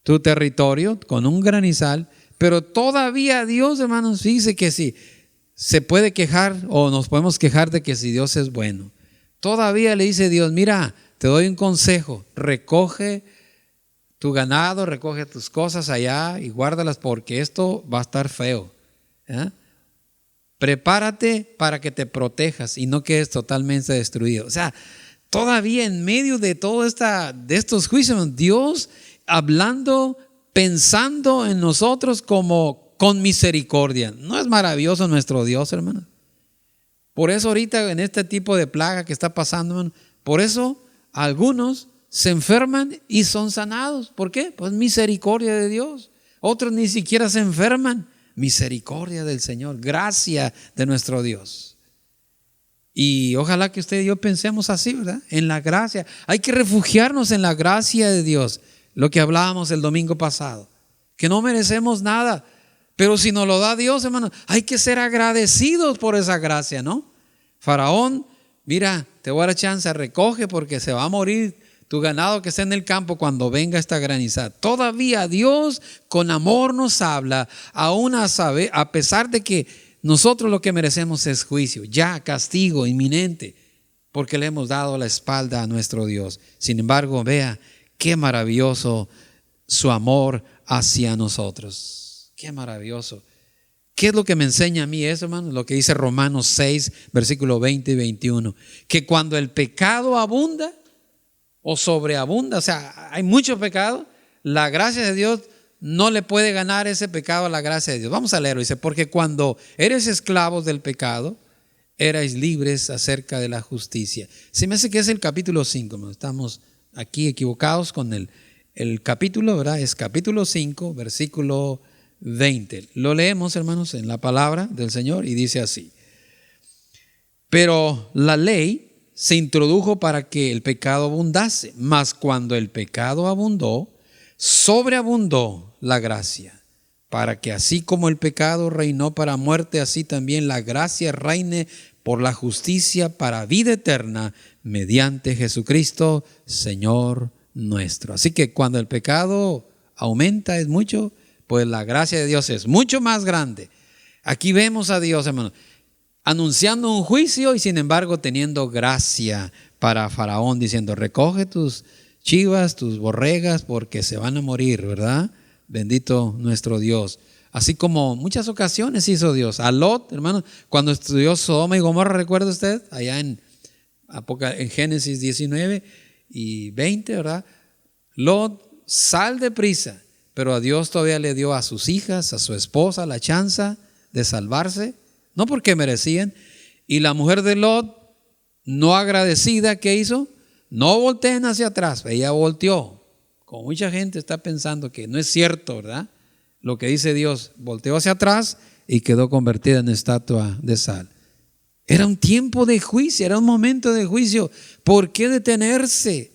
tu territorio con un granizal, pero todavía Dios, hermanos, dice que sí, se puede quejar o nos podemos quejar de que si Dios es bueno. Todavía le dice Dios: mira, te doy un consejo, recoge tu ganado, recoge tus cosas allá y guárdalas porque esto va a estar feo. Prepárate para que te protejas y no quedes totalmente destruido. O sea, todavía en medio de de estos juicios, Dios hablando, pensando en nosotros como con misericordia. ¿No es maravilloso nuestro Dios, hermano? Por eso ahorita en este tipo de plaga que está pasando, hermano, por eso algunos se enferman y son sanados. ¿Por qué? Pues misericordia de Dios. Otros ni siquiera se enferman. Misericordia del Señor, gracia de nuestro Dios. Y ojalá que usted y yo pensemos así, ¿verdad? En la gracia. Hay que refugiarnos en la gracia de Dios. Lo que hablábamos el domingo pasado. Que no merecemos nada. Pero si nos lo da Dios, hermano, hay que ser agradecidos por esa gracia, ¿no? Faraón, mira, te voy a dar chance, recoge porque se va a morir tu ganado que está en el campo cuando venga esta granizada. Todavía Dios con amor nos habla, aún a pesar de que nosotros lo que merecemos es juicio, ya castigo inminente, porque le hemos dado la espalda a nuestro Dios. Sin embargo, vea qué maravilloso su amor hacia nosotros. Qué maravilloso. ¿Qué es lo que me enseña a mí eso, hermano? Lo que dice Romanos 6, versículo 20 y 21. Que cuando el pecado abunda, o sobreabunda, o sea, hay mucho pecado, la gracia de Dios no le puede ganar ese pecado a la gracia de Dios. Vamos a leerlo, dice: porque cuando eres esclavos del pecado, erais libres acerca de la justicia. Se me hace que es el capítulo 5, ¿no? Estamos aquí equivocados con el capítulo, ¿verdad? Es capítulo 5, versículo 20. Lo leemos, hermanos, en la palabra del Señor y dice así: pero la ley se introdujo para que el pecado abundase, mas cuando el pecado abundó, sobreabundó la gracia, para que así como el pecado reinó para muerte, así también la gracia reine por la justicia para vida eterna, mediante Jesucristo, Señor nuestro. Así que cuando el pecado aumenta, es mucho, pues la gracia de Dios es mucho más grande. Aquí vemos a Dios, hermano, anunciando un juicio y sin embargo teniendo gracia para Faraón, diciendo: recoge tus chivas, tus borregas, porque se van a morir, ¿verdad? Bendito nuestro Dios. Así como muchas ocasiones hizo Dios. A Lot, hermano, cuando estudió Sodoma y Gomorra, ¿recuerda usted? Allá en Génesis 19 y 20, ¿verdad? Lot, sal deprisa, pero a Dios todavía le dio a sus hijas, a su esposa, la chance de salvarse. No porque merecían. Y la mujer de Lot, no agradecida, ¿qué hizo? No volteen hacia atrás. Ella volteó. Como mucha gente está pensando que no es cierto, ¿verdad? Lo que dice Dios, volteó hacia atrás y quedó convertida en estatua de sal. Era un tiempo de juicio, era un momento de juicio. ¿Por qué detenerse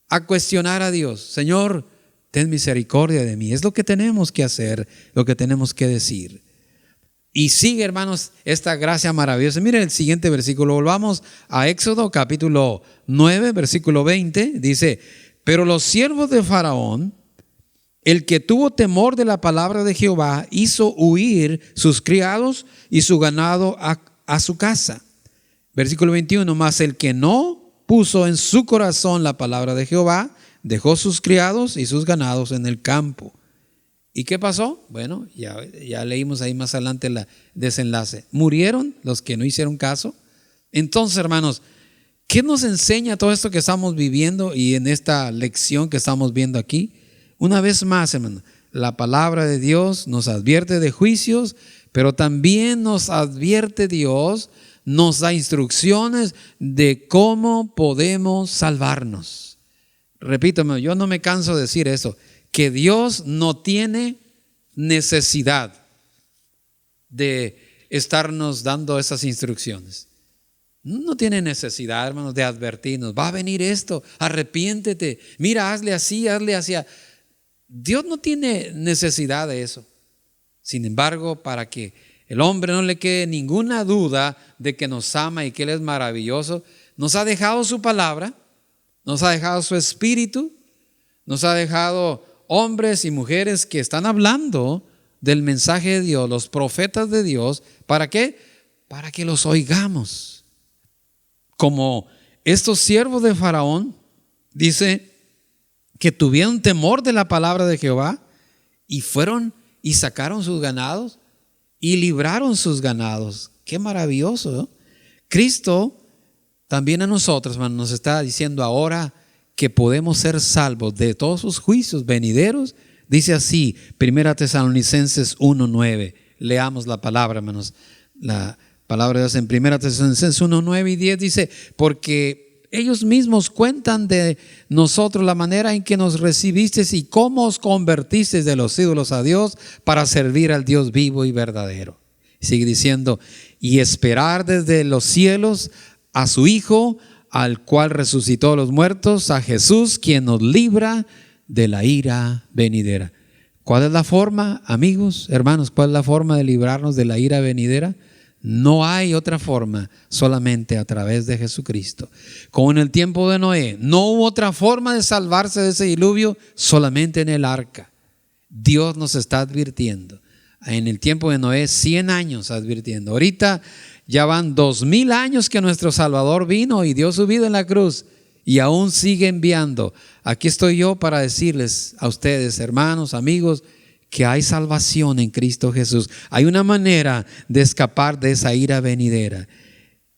a cuestionar a Dios? Señor, ten misericordia de mí. Es lo que tenemos que hacer, lo que tenemos que decir. Y sigue, hermanos, esta gracia maravillosa. Miren el siguiente versículo. Volvamos a Éxodo capítulo 9, versículo 20. Dice: pero los siervos de Faraón, el que tuvo temor de la palabra de Jehová, hizo huir sus criados y su ganado a su casa. Versículo 21, mas el que no puso en su corazón la palabra de Jehová, dejó sus criados y sus ganados en el campo. ¿Y qué pasó? Bueno, ya leímos ahí más adelante el desenlace. Murieron los que no hicieron caso. Entonces, hermanos, ¿qué nos enseña todo esto que estamos viviendo y en esta lección que estamos viendo aquí? Una vez más, hermanos, la palabra de Dios nos advierte de juicios, pero también nos advierte Dios, nos da instrucciones de cómo podemos salvarnos. Repito, yo no me canso de decir eso, que Dios no tiene necesidad de estarnos dando esas instrucciones. No tiene necesidad, hermanos, de advertirnos. Va a venir esto, arrepiéntete, mira, hazle así, hazle así. Dios no tiene necesidad de eso. Sin embargo, para que el hombre no le quede ninguna duda de que nos ama y que Él es maravilloso, nos ha dejado su palabra, nos ha dejado su espíritu, nos ha dejado hombres y mujeres que están hablando del mensaje de Dios, los profetas de Dios. ¿Para qué? Para que los oigamos. Como estos siervos de Faraón, dice que tuvieron temor de la palabra de Jehová y fueron y sacaron sus ganados y libraron sus ganados. Qué maravilloso, ¿no? Cristo también a nosotros, hermano, nos está diciendo ahora que podemos ser salvos de todos sus juicios venideros. Dice así, 1 Tesalonicenses 1:9. Leamos la palabra, hermanos. La palabra de Dios en 1 Tesalonicenses 1:9 y 10 dice: porque ellos mismos cuentan de nosotros la manera en que nos recibisteis y cómo os convertisteis de los ídolos a Dios para servir al Dios vivo y verdadero. Sigue diciendo: y esperar desde los cielos a su Hijo, al cual resucitó a los muertos, a Jesús, quien nos libra de la ira venidera. ¿Cuál es la forma, amigos, hermanos? ¿Cuál es la forma de librarnos de la ira venidera? No hay otra forma, solamente a través de Jesucristo. Como en el tiempo de Noé, no hubo otra forma de salvarse de ese diluvio, solamente en el arca. Dios nos está advirtiendo. En el tiempo de Noé, 100 años advirtiendo. Ahorita ya van 2000 años que nuestro Salvador vino y dio su vida en la cruz y aún sigue enviando. Aquí estoy yo para decirles a ustedes, hermanos, amigos, que hay salvación en Cristo Jesús. Hay una manera de escapar de esa ira venidera.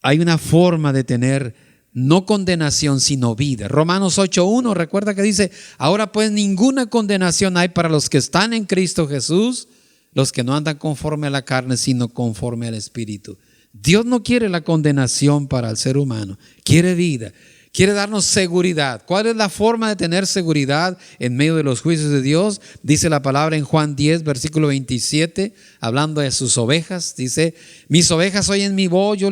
Hay una forma de tener no condenación, sino vida. Romanos 8:1, recuerda que dice: ahora pues ninguna condenación hay para los que están en Cristo Jesús, los que no andan conforme a la carne, sino conforme al Espíritu. Dios no quiere la condenación para el ser humano, quiere vida, quiere darnos seguridad. ¿Cuál es la forma de tener seguridad en medio de los juicios de Dios? Dice la palabra en Juan 10, versículo 27, hablando de sus ovejas, dice: mis ovejas oyen mi voz, yo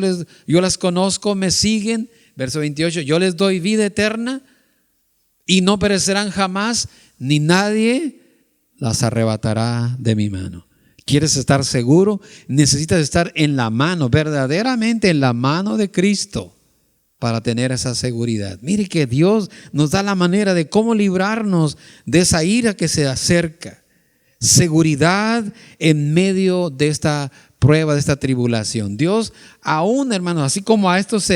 las conozco, me siguen. Verso 28, yo les doy vida eterna y no perecerán jamás, ni nadie las arrebatará de mi mano. ¿Quieres estar seguro? Necesitas estar en la mano, verdaderamente en la mano de Cristo, para tener esa seguridad. Mire que Dios nos da la manera de cómo librarnos de esa ira que se acerca. Seguridad en medio de esta prueba, de esta tribulación. Dios aún, hermanos, así como a estos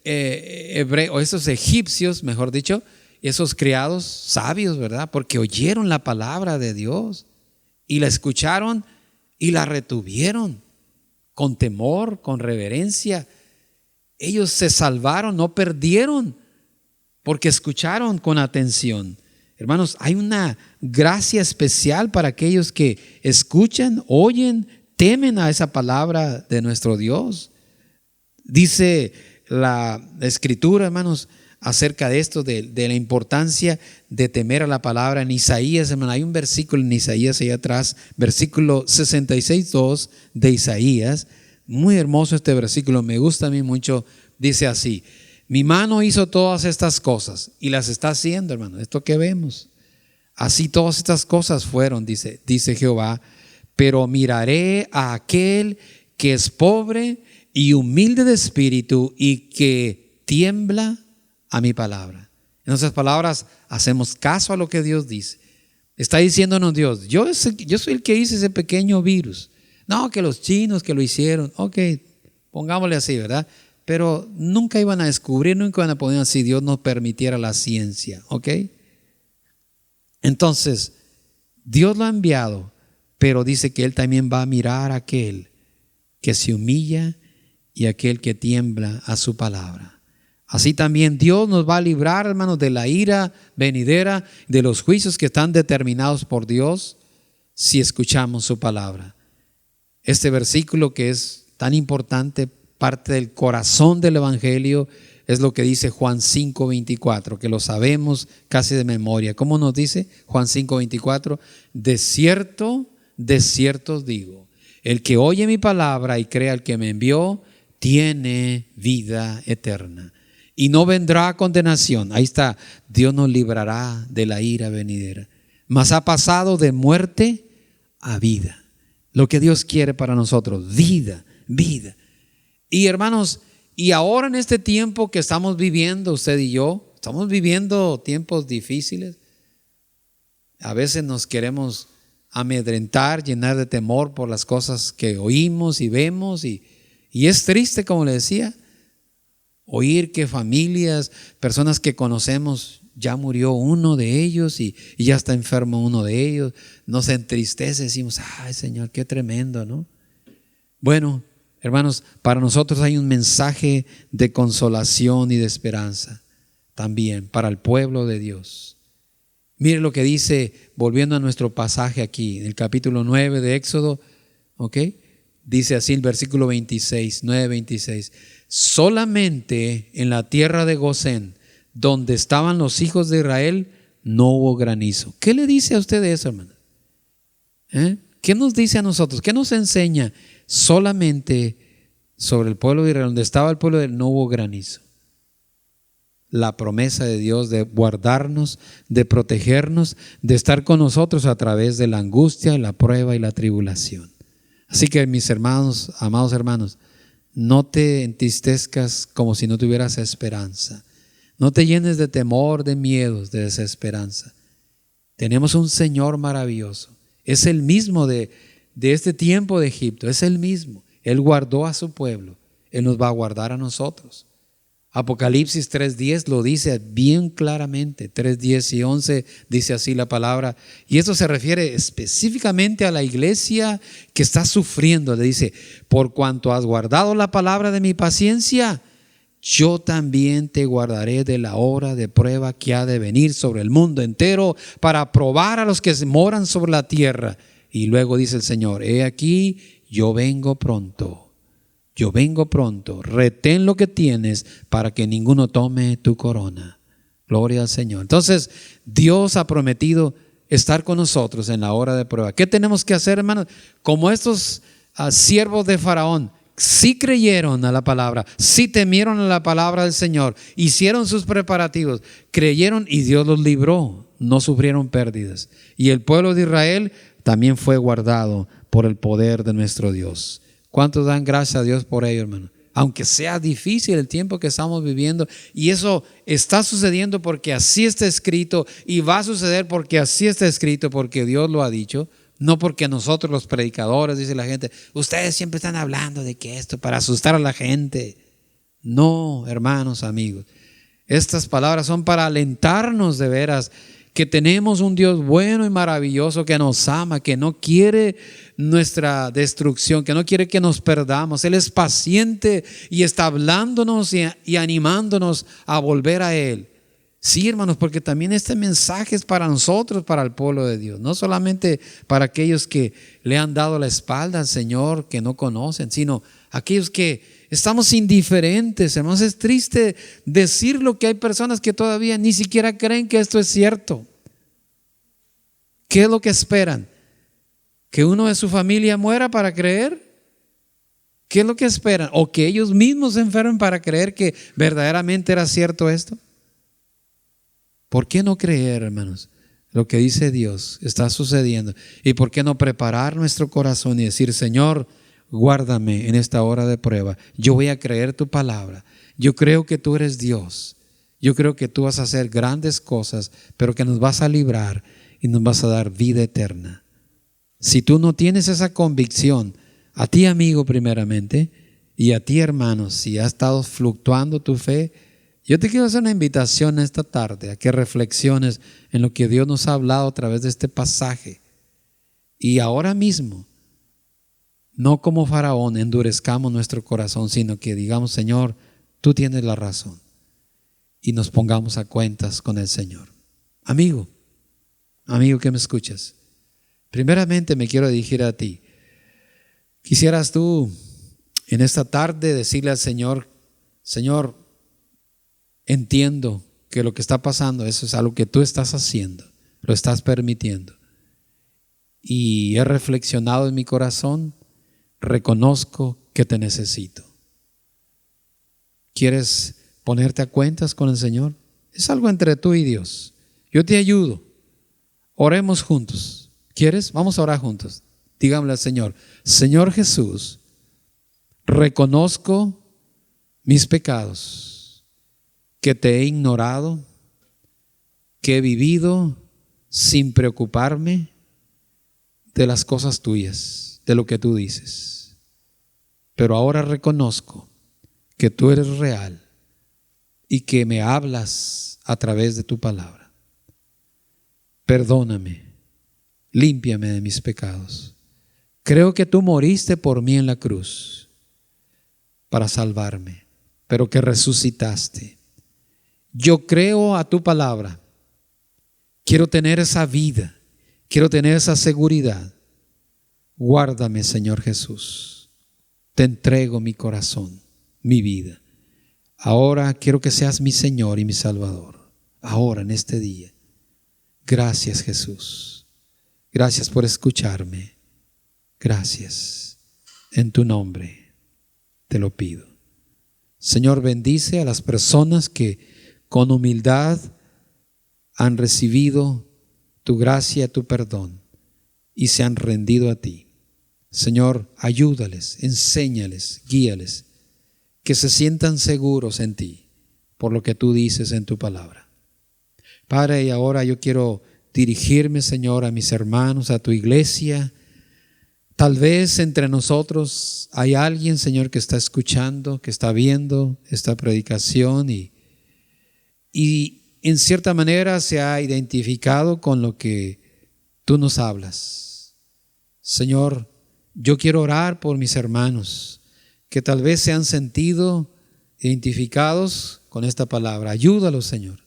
hebreos, estos egipcios, mejor dicho, esos criados sabios, ¿verdad? Porque oyeron la palabra de Dios y la escucharon y la retuvieron con temor, con reverencia. Ellos se salvaron, no perdieron, porque escucharon con atención. Hermanos, hay una gracia especial para aquellos que escuchan, oyen, temen a esa palabra de nuestro Dios. Dice la Escritura, hermanos, acerca de esto, de la importancia de temer a la palabra. En Isaías, hermano, hay un versículo en Isaías ahí atrás, versículo 66:2 de Isaías. Muy hermoso este versículo, me gusta a mí mucho. Dice así: mi mano hizo todas estas cosas y las está haciendo, hermano. Esto que vemos. Así todas estas cosas fueron, dice Jehová. Pero miraré a aquel que es pobre y humilde de espíritu y que tiembla a mi palabra. En otras palabras, hacemos caso a lo que Dios dice. Está diciéndonos Dios: yo soy el que hice ese pequeño virus. No, que los chinos que lo hicieron. Ok, pongámosle así, ¿verdad? Pero nunca iban a descubrir, nunca iban a poner así, Dios nos permitiera la ciencia. Ok. Entonces, Dios lo ha enviado, pero dice que Él también va a mirar a aquel que se humilla y aquel que tiembla a su palabra. Así también Dios nos va a librar, hermanos, de la ira venidera, de los juicios que están determinados por Dios, si escuchamos su palabra. Este versículo, que es tan importante, parte del corazón del evangelio, es lo que dice Juan 5:24, que lo sabemos casi de memoria. ¿Cómo nos dice Juan 5:24? De cierto os digo, el que oye mi palabra y cree al que me envió, tiene vida eterna y no vendrá a condenación. Ahí está, Dios nos librará de la ira venidera, mas ha pasado de muerte a vida. Lo que Dios quiere para nosotros, vida. Y hermanos, y ahora en este tiempo que estamos viviendo, usted y yo, estamos viviendo tiempos difíciles. A veces nos queremos amedrentar, llenar de temor por las cosas que oímos y vemos, y es triste, como le decía, oír que familias, personas que conocemos, ya murió uno de ellos y ya está enfermo uno de ellos. Nos entristece, decimos: ay, Señor, qué tremendo, ¿no? Bueno, hermanos, para nosotros hay un mensaje de consolación y de esperanza también para el pueblo de Dios. Mire lo que dice, volviendo a nuestro pasaje aquí, en el capítulo 9 de Éxodo, ¿ok? Dice así el versículo 26, 9:26. Solamente en la tierra de Gosén, donde estaban los hijos de Israel, no hubo granizo. ¿Qué le dice a usted de eso, hermano? ¿Qué nos dice a nosotros? ¿Qué nos enseña? Solamente sobre el pueblo de Israel, donde estaba el pueblo de Israel, no hubo granizo. La promesa de Dios de guardarnos, de protegernos, de estar con nosotros a través de la angustia, la prueba y la tribulación. Así que, mis hermanos, amados hermanos, no te entristezcas como si no tuvieras esperanza. No te llenes de temor, de miedos, de desesperanza. Tenemos un Señor maravilloso. Es el mismo de este tiempo de Egipto, es el mismo. Él guardó a su pueblo, Él nos va a guardar a nosotros. Apocalipsis 3:10 lo dice bien claramente, 3:10 y 11 dice así la palabra, y esto se refiere específicamente a la iglesia que está sufriendo. Le dice: por cuanto has guardado la palabra de mi paciencia, yo también te guardaré de la hora de prueba que ha de venir sobre el mundo entero para probar a los que moran sobre la tierra. Y luego dice el Señor: he aquí, yo vengo pronto. Yo vengo pronto, retén lo que tienes para que ninguno tome tu corona. Gloria al Señor. Entonces, Dios ha prometido estar con nosotros en la hora de prueba. ¿Qué tenemos que hacer, hermanos? Como estos siervos de Faraón, sí creyeron a la palabra, sí temieron a la palabra del Señor, hicieron sus preparativos, creyeron y Dios los libró, no sufrieron pérdidas. Y el pueblo de Israel también fue guardado por el poder de nuestro Dios. ¿Cuántos dan gracias a Dios por ello, hermano? Aunque sea difícil el tiempo que estamos viviendo, y eso está sucediendo porque así está escrito, y va a suceder porque así está escrito, porque Dios lo ha dicho, no porque nosotros los predicadores, dice la gente, ustedes siempre están hablando de que esto para asustar a la gente. No, hermanos, amigos, estas palabras son para alentarnos de veras que tenemos un Dios bueno y maravilloso que nos ama, que no quiere nuestra destrucción, que no quiere que nos perdamos. Él es paciente y está hablándonos y animándonos a volver a Él. Sí, hermanos, porque también este mensaje es para nosotros, para el pueblo de Dios. No solamente para aquellos que le han dado la espalda al Señor, que no conocen, sino aquellos que estamos indiferentes, hermanos. Es triste decirlo, que hay personas que todavía ni siquiera creen que esto es cierto. ¿Qué es lo que esperan? ¿Que uno de su familia muera para creer? ¿Qué es lo que esperan? ¿O que ellos mismos se enfermen para creer que verdaderamente era cierto esto? ¿Por qué no creer, hermanos? Lo que dice Dios está sucediendo. ¿Y por qué no preparar nuestro corazón y decir: Señor, guárdame en esta hora de prueba? Yo voy a creer tu palabra. Yo creo que tú eres Dios. Yo creo que tú vas a hacer grandes cosas, pero que nos vas a librar y nos vas a dar vida eterna. Si tú no tienes esa convicción, a ti, amigo, primeramente, y a ti, hermano, si ha estado fluctuando tu fe, yo te quiero hacer una invitación esta tarde a que reflexiones en lo que Dios nos ha hablado a través de este pasaje. Y ahora mismo, no como Faraón endurezcamos nuestro corazón, sino que digamos: Señor, tú tienes la razón, y nos pongamos a cuentas con el Señor. Amigo que me escuchas, primeramente me quiero dirigir a ti. Quisieras tú en esta tarde decirle al Señor: Señor, entiendo que lo que está pasando, eso es algo que tú estás haciendo, lo estás permitiendo. Y he reflexionado en mi corazón, reconozco que te necesito. ¿Quieres ponerte a cuentas con el Señor? Es algo entre tú y Dios. Yo te ayudo. Oremos juntos. ¿Quieres? Vamos a orar juntos. Díganle al Señor: Señor Jesús, reconozco mis pecados, que te he ignorado, que he vivido sin preocuparme de las cosas tuyas, de lo que tú dices. Pero ahora reconozco que tú eres real y que me hablas a través de tu palabra. Perdóname, límpiame de mis pecados. Creo que tú moriste por mí en la cruz para salvarme, pero que resucitaste. Yo creo a tu palabra. Quiero tener esa vida, quiero tener esa seguridad. Guárdame, Señor Jesús. Te entrego mi corazón, mi vida. Ahora quiero que seas mi Señor y mi Salvador. Ahora, en este día. Gracias, Jesús. Gracias por escucharme. Gracias. En tu nombre te lo pido. Señor, bendice a las personas que con humildad han recibido tu gracia, tu perdón, y se han rendido a ti. Señor, ayúdales, enséñales, guíales, que se sientan seguros en ti, por lo que tú dices en tu palabra. Padre, y ahora yo quiero dirigirme, Señor, a mis hermanos, a tu iglesia. Tal vez entre nosotros hay alguien, Señor, que está escuchando, que está viendo esta predicación y en cierta manera se ha identificado con lo que tú nos hablas. Señor, yo quiero orar por mis hermanos que tal vez se han sentido identificados con esta palabra. Ayúdalos, Señor.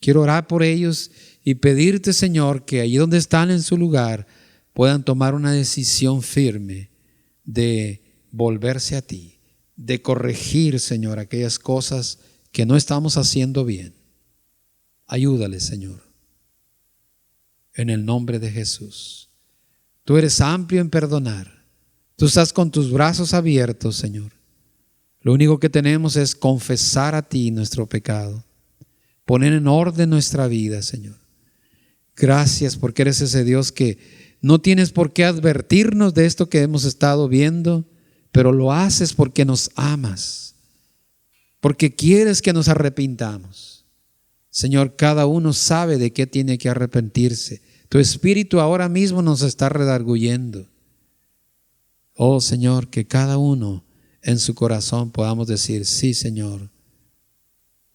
Quiero orar por ellos y pedirte, Señor, que allí donde están en su lugar puedan tomar una decisión firme de volverse a ti, de corregir, Señor, aquellas cosas que no estamos haciendo bien. Ayúdales, Señor, en el nombre de Jesús. Tú eres amplio en perdonar. Tú estás con tus brazos abiertos, Señor. Lo único que tenemos es confesar a ti nuestro pecado, poner en orden nuestra vida, Señor. Gracias porque eres ese Dios que no tienes por qué advertirnos de esto que hemos estado viendo, pero lo haces porque nos amas, porque quieres que nos arrepintamos. Señor, cada uno sabe de qué tiene que arrepentirse. Tu Espíritu ahora mismo nos está redarguyendo. Oh Señor, que cada uno en su corazón podamos decir: sí, Señor,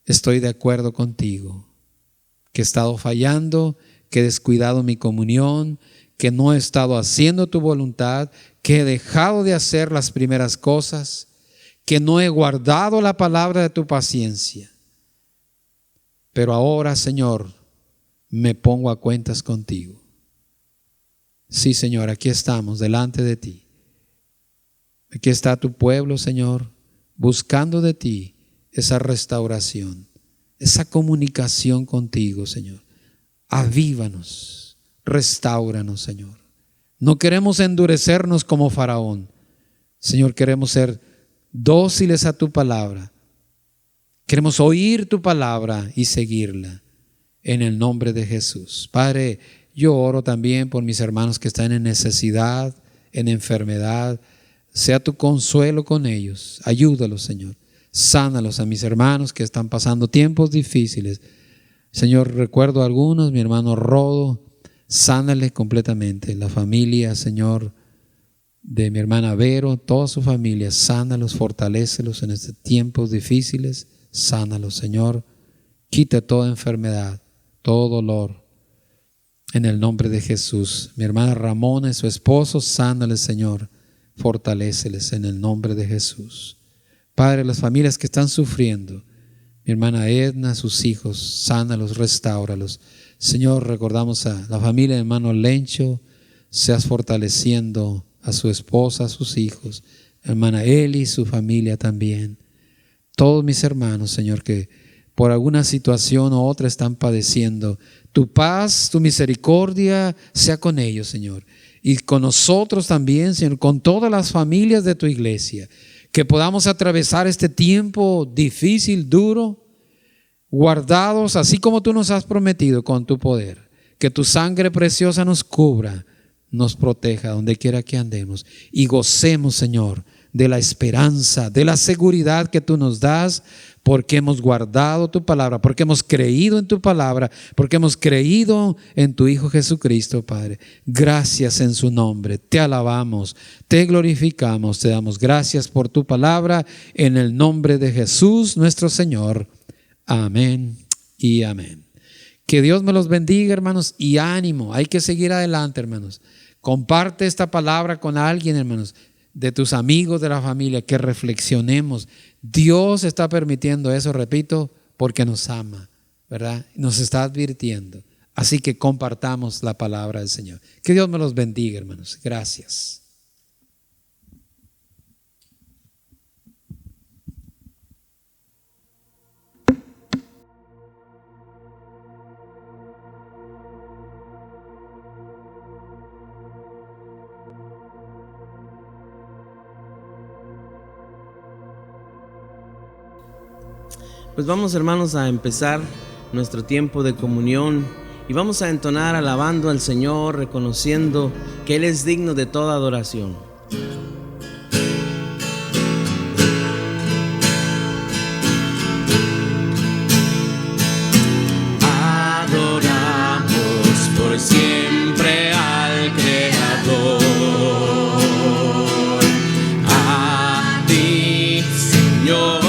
estoy de acuerdo contigo, que he estado fallando, que he descuidado mi comunión, que no he estado haciendo tu voluntad, que he dejado de hacer las primeras cosas, que no he guardado la palabra de tu paciencia. pero ahora, Señor, me pongo a cuentas contigo. Sí, Señor, aquí estamos delante de ti. Aquí está tu pueblo, Señor, buscando de ti esa restauración, esa comunicación contigo, Señor. Avívanos, restáuranos, Señor. No queremos endurecernos como Faraón. Señor, queremos ser dóciles a tu palabra. Queremos oír tu palabra y seguirla en el nombre de Jesús. Padre, yo oro también por mis hermanos que están en necesidad, en enfermedad. Sea tu consuelo con ellos. Ayúdalos, Señor. Sánalos a mis hermanos que están pasando tiempos difíciles. Señor, recuerdo a algunos, mi hermano Rodo, sánale completamente. La familia, Señor, de mi hermana Vero, toda su familia, sánalos, fortalécelos en estos tiempos difíciles. Sánalos, Señor. Quita toda enfermedad, todo dolor. En el nombre de Jesús. Mi hermana Ramona y su esposo, sánales, Señor. Fortaléceles en el nombre de Jesús. Padre, las familias que están sufriendo, mi hermana Edna, sus hijos, sánalos, restáuralos. Señor, recordamos a la familia de hermano Lencho, seas fortaleciendo a su esposa, a sus hijos, hermana Eli, su familia también. Todos mis hermanos, Señor, que por alguna situación u otra están padeciendo, tu paz, tu misericordia sea con ellos, Señor. Y con nosotros también, Señor, con todas las familias de tu iglesia, que podamos atravesar este tiempo difícil, duro, guardados, así como tú nos has prometido con tu poder. Que tu sangre preciosa nos cubra, nos proteja donde quiera que andemos y gocemos, Señor, de la esperanza, de la seguridad que tú nos das, porque hemos guardado tu palabra, porque hemos creído en tu palabra, porque hemos creído en tu Hijo Jesucristo, Padre. Gracias en su nombre, te alabamos, te glorificamos, te damos gracias por tu palabra, en el nombre de Jesús nuestro Señor. Amén y amén. Que Dios me los bendiga, hermanos, y ánimo, hay que seguir adelante, hermanos. Comparte esta palabra con alguien, hermanos, de tus amigos, de la familia, que reflexionemos. Dios está permitiendo eso, repito, porque nos ama, ¿verdad? Nos está advirtiendo. Así que compartamos la palabra del Señor. Que Dios me los bendiga, hermanos. Gracias. Pues vamos, hermanos, a empezar nuestro tiempo de comunión y vamos a entonar alabando al Señor, reconociendo que Él es digno de toda adoración. Adoramos por siempre al Creador, a ti, Señor.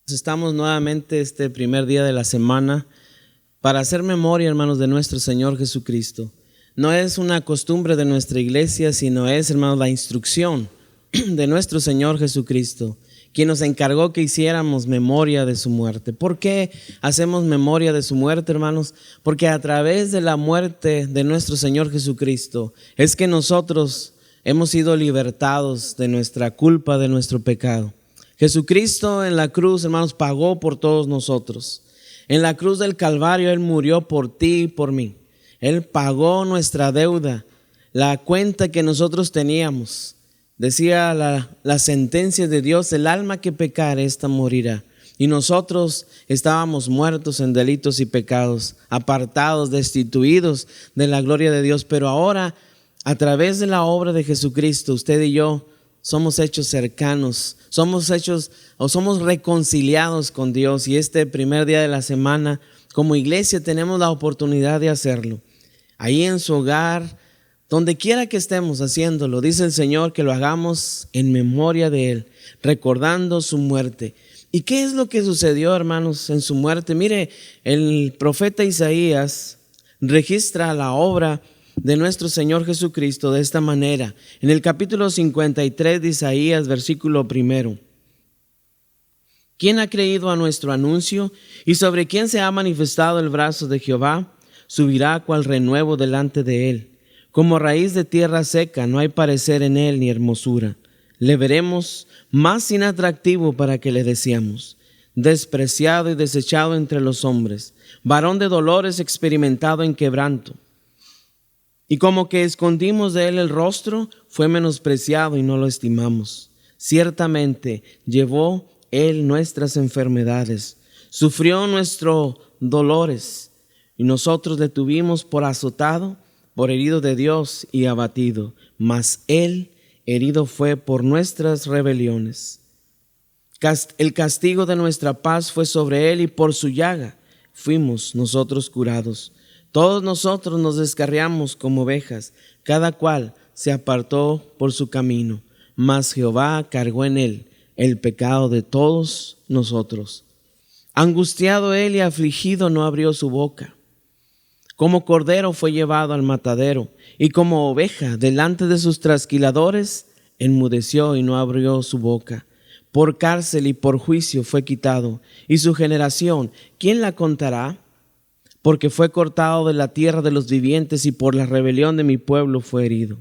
Estamos nuevamente este primer día de la semana para hacer memoria, hermanos, de nuestro Señor Jesucristo. No es una costumbre de nuestra iglesia, sino es, hermanos, la instrucción de nuestro Señor Jesucristo, quien nos encargó que hiciéramos memoria de su muerte. ¿Por qué hacemos memoria de su muerte, hermanos? Porque a través de la muerte de nuestro Señor Jesucristo es que nosotros hemos sido libertados de nuestra culpa, de nuestro pecado. Jesucristo en la cruz, hermanos, pagó por todos nosotros. En la cruz del Calvario Él murió por ti y por mí. Él pagó nuestra deuda, la cuenta que nosotros teníamos. Decía la sentencia de Dios: el alma que pecare, ésta morirá. Y nosotros estábamos muertos en delitos y pecados, apartados, destituidos de la gloria de Dios. Pero ahora, a través de la obra de Jesucristo, usted y yo somos hechos cercanos, somos reconciliados con Dios. Y este primer día de la semana, como iglesia, tenemos la oportunidad de hacerlo. Ahí en su hogar, donde quiera que estemos haciéndolo, dice el Señor que lo hagamos en memoria de Él, recordando su muerte. ¿Y qué es lo que sucedió, hermanos, en su muerte? Mire, el profeta Isaías registra la obra de nuestro Señor Jesucristo de esta manera. En el capítulo 53 de Isaías, versículo 1. ¿Quién ha creído a nuestro anuncio? ¿Y sobre quién se ha manifestado el brazo de Jehová? Subirá cual renuevo delante de Él. Como raíz de tierra seca, no hay parecer en él ni hermosura. Le veremos más inatractivo para que le deseamos. Despreciado y desechado entre los hombres, varón de dolores, experimentado en quebranto. Y como que escondimos de él el rostro, fue menospreciado y no lo estimamos. Ciertamente llevó él nuestras enfermedades, sufrió nuestros dolores, y nosotros le tuvimos por azotado, por herido de Dios y abatido, mas Él herido fue por nuestras rebeliones. El castigo de nuestra paz fue sobre Él, y por su llaga fuimos nosotros curados. Todos nosotros nos descarriamos como ovejas, cada cual se apartó por su camino, mas Jehová cargó en Él el pecado de todos nosotros. Angustiado Él y afligido, no abrió su boca. Como cordero fue llevado al matadero, y como oveja delante de sus trasquiladores, enmudeció y no abrió su boca. Por cárcel y por juicio fue quitado, y su generación, ¿quién la contará? Porque fue cortado de la tierra de los vivientes, y por la rebelión de mi pueblo fue herido.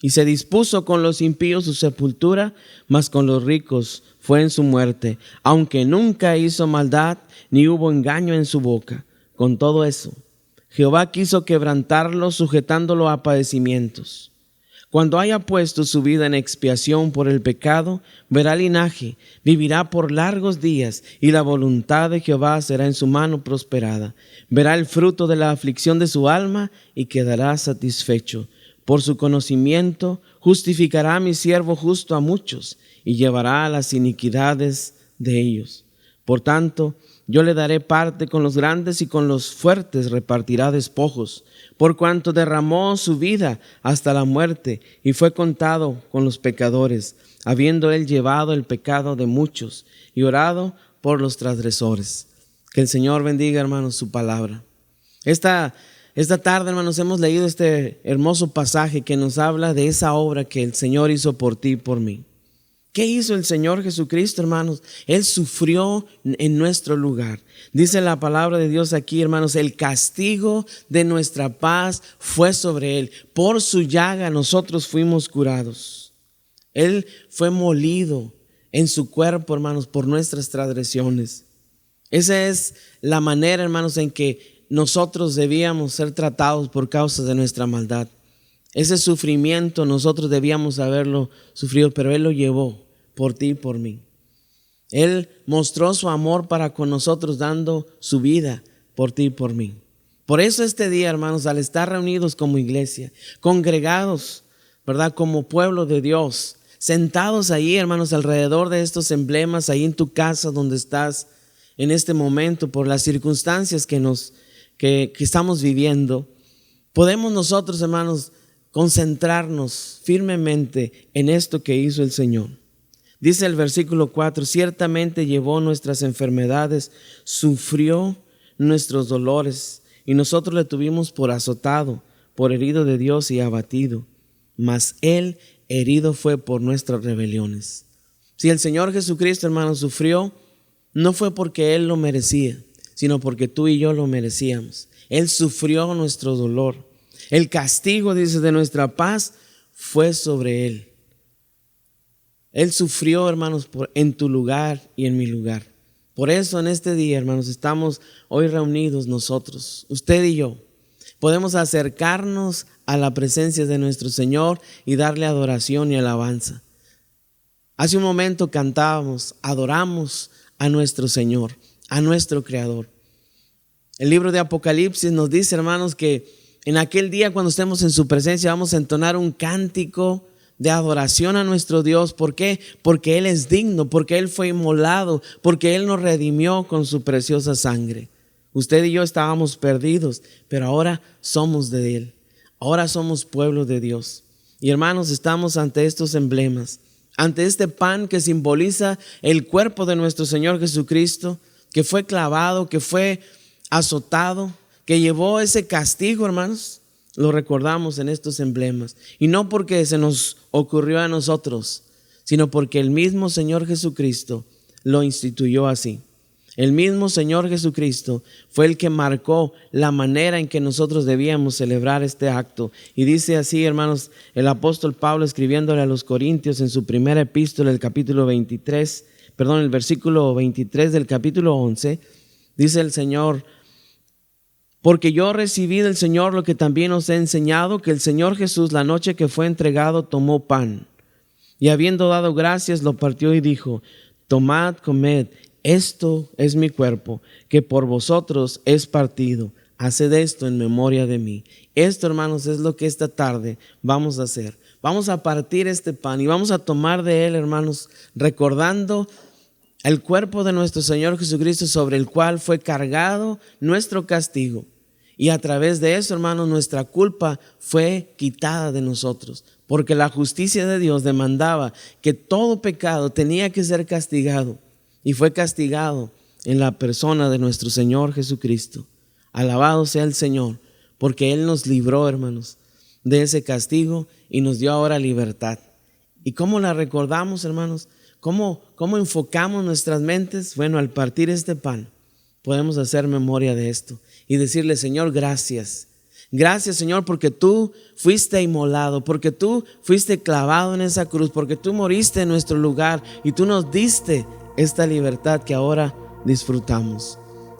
Y se dispuso con los impíos su sepultura, mas con los ricos fue en su muerte, aunque nunca hizo maldad, ni hubo engaño en su boca. Con todo eso, Jehová quiso quebrantarlo, sujetándolo a padecimientos. Cuando haya puesto su vida en expiación por el pecado, verá linaje, vivirá por largos días, y la voluntad de Jehová será en su mano prosperada. Verá el fruto de la aflicción de su alma y quedará satisfecho. Por su conocimiento justificará a mi siervo justo a muchos, y llevará las iniquidades de ellos. Por tanto, yo le daré parte con los grandes, y con los fuertes repartirá despojos, por cuanto derramó su vida hasta la muerte y fue contado con los pecadores, habiendo él llevado el pecado de muchos y orado por los transgresores. Que el Señor bendiga, hermanos, su palabra. Esta tarde, hermanos, hemos leído este hermoso pasaje que nos habla de esa obra que el Señor hizo por ti y por mí. ¿Qué hizo el Señor Jesucristo, hermanos? Él sufrió en nuestro lugar. Dice la palabra de Dios aquí, hermanos, el castigo de nuestra paz fue sobre Él. Por su llaga nosotros fuimos curados. Él fue molido en su cuerpo, hermanos, por nuestras transgresiones. Esa es la manera, hermanos, en que nosotros debíamos ser tratados por causa de nuestra maldad. Ese sufrimiento nosotros debíamos haberlo sufrido, pero Él lo llevó por ti y por mí. Él mostró su amor para con nosotros, dando su vida por ti y por mí. Por eso este día, hermanos, al estar reunidos como iglesia, congregados, ¿verdad?, como pueblo de Dios, sentados ahí, hermanos, alrededor de estos emblemas, ahí en tu casa donde estás en este momento, por las circunstancias que estamos viviendo, podemos nosotros, hermanos, concentrarnos firmemente en esto que hizo el Señor. Dice el versículo 4, ciertamente llevó nuestras enfermedades, sufrió nuestros dolores, y nosotros le tuvimos por azotado, por herido de Dios y abatido. Mas Él herido fue por nuestras rebeliones. Si el Señor Jesucristo, hermanos, sufrió, no fue porque Él lo merecía, sino porque tú y yo lo merecíamos. Él sufrió nuestro dolor. El castigo, dice, de nuestra paz fue sobre Él. Él sufrió, hermanos, en tu lugar y en mi lugar. Por eso en este día, hermanos, estamos hoy reunidos nosotros, usted y yo. Podemos acercarnos a la presencia de nuestro Señor y darle adoración y alabanza. Hace un momento cantábamos, adoramos a nuestro Señor, a nuestro Creador. El libro de Apocalipsis nos dice, hermanos, que en aquel día cuando estemos en su presencia vamos a entonar un cántico de adoración a nuestro Dios. ¿Por qué? Porque Él es digno, porque Él fue inmolado, porque Él nos redimió con su preciosa sangre. Usted y yo estábamos perdidos, pero ahora somos de Él. Ahora somos pueblo de Dios. Y hermanos, estamos ante estos emblemas, ante este pan que simboliza el cuerpo de nuestro Señor Jesucristo, que fue clavado, que fue azotado, que llevó ese castigo, hermanos. Lo recordamos en estos emblemas. Y no porque se nos ocurrió a nosotros, sino porque el mismo Señor Jesucristo lo instituyó así. El mismo Señor Jesucristo fue el que marcó la manera en que nosotros debíamos celebrar este acto. Y dice así, hermanos, el apóstol Pablo escribiéndole a los Corintios en su primera epístola, el versículo 23 del capítulo 11, dice el Señor: porque yo recibí del Señor lo que también os he enseñado, que el Señor Jesús, la noche que fue entregado, tomó pan, y habiendo dado gracias, lo partió y dijo: tomad, comed, esto es mi cuerpo, que por vosotros es partido. Haced esto en memoria de mí. Esto, hermanos, es lo que esta tarde vamos a hacer. Vamos a partir este pan y vamos a tomar de él, hermanos, recordando el cuerpo de nuestro Señor Jesucristo, sobre el cual fue cargado nuestro castigo. Y a través de eso, hermanos, nuestra culpa fue quitada de nosotros, porque la justicia de Dios demandaba que todo pecado tenía que ser castigado, y fue castigado en la persona de nuestro Señor Jesucristo. Alabado sea el Señor, porque Él nos libró, hermanos, de ese castigo y nos dio ahora libertad. ¿Y cómo la recordamos, hermanos? ¿Cómo enfocamos nuestras mentes? Bueno, al partir este pan, podemos hacer memoria de esto y decirle: Señor, gracias. Gracias, Señor, porque tú fuiste inmolado, porque tú fuiste clavado en esa cruz, porque tú moriste en nuestro lugar y tú nos diste esta libertad que ahora disfrutamos.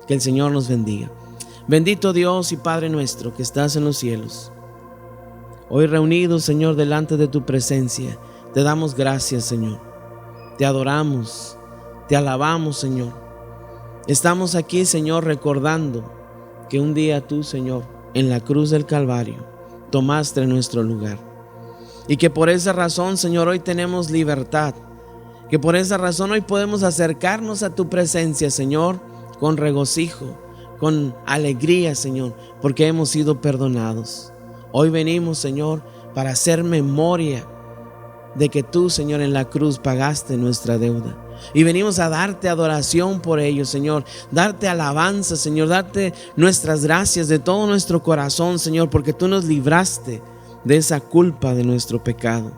Que el Señor nos bendiga. Bendito Dios y Padre nuestro que estás en los cielos, hoy reunidos, Señor, delante de tu presencia, te damos gracias, Señor. Te adoramos, te alabamos, Señor. Estamos aquí, Señor, recordando que un día tú, Señor, en la cruz del Calvario, tomaste nuestro lugar. Y que por esa razón, Señor, hoy tenemos libertad. Que por esa razón hoy podemos acercarnos a tu presencia, Señor, con regocijo, con alegría, Señor, porque hemos sido perdonados. Hoy venimos, Señor, para hacer memoria de que tú, Señor, en la cruz pagaste nuestra deuda. Y venimos a darte adoración por ello, Señor. Darte alabanza, Señor. Darte nuestras gracias de todo nuestro corazón, Señor, porque tú nos libraste de esa culpa de nuestro pecado.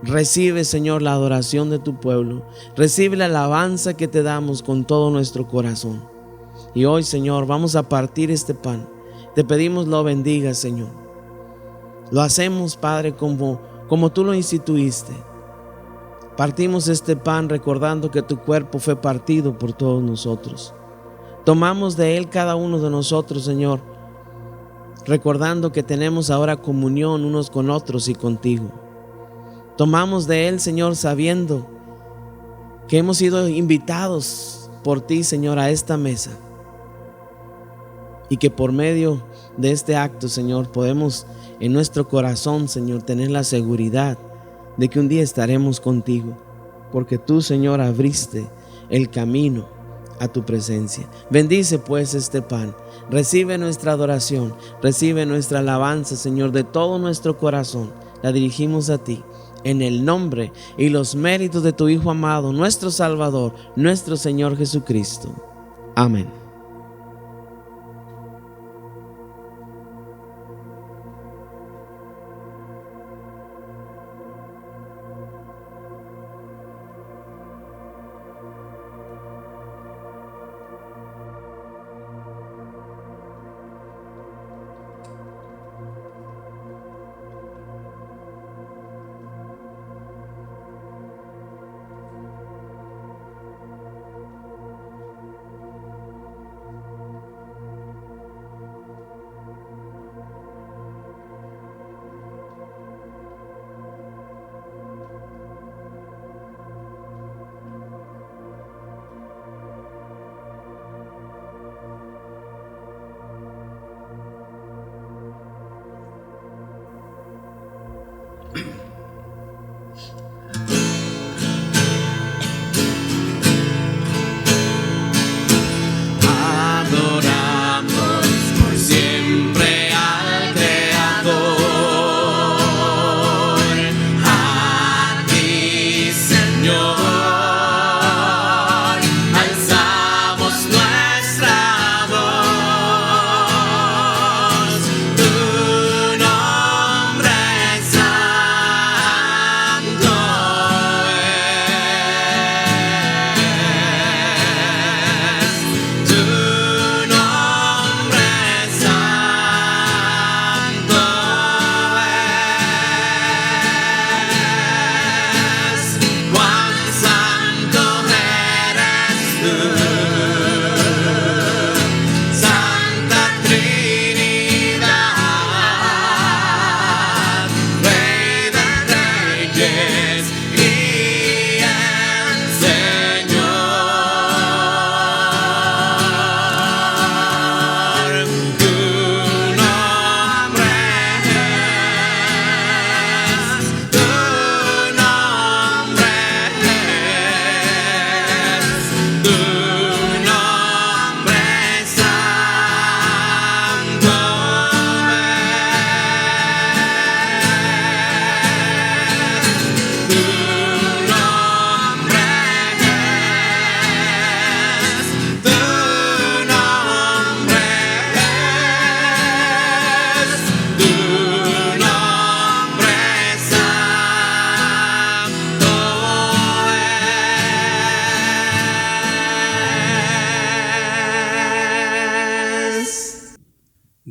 Recibe, Señor, la adoración de tu pueblo. Recibe la alabanza que te damos con todo nuestro corazón. Y hoy, Señor, vamos a partir este pan. Te pedimos lo bendiga, Señor. Lo hacemos, Padre, como tú lo instituiste. Partimos este pan recordando que tu cuerpo fue partido por todos nosotros. Tomamos de él cada uno de nosotros, Señor, recordando que tenemos ahora comunión unos con otros y contigo. Tomamos de él, Señor, sabiendo que hemos sido invitados por ti, Señor, a esta mesa. Y que por medio de este acto, Señor, podemos en nuestro corazón, Señor, tener la seguridad de que un día estaremos contigo, porque tú, Señor, abriste el camino a tu presencia. Bendice pues este pan. Recibe nuestra adoración, recibe nuestra alabanza, Señor, de todo nuestro corazón. La dirigimos a ti, en el nombre y los méritos de tu Hijo amado, nuestro Salvador, nuestro Señor Jesucristo. Amén.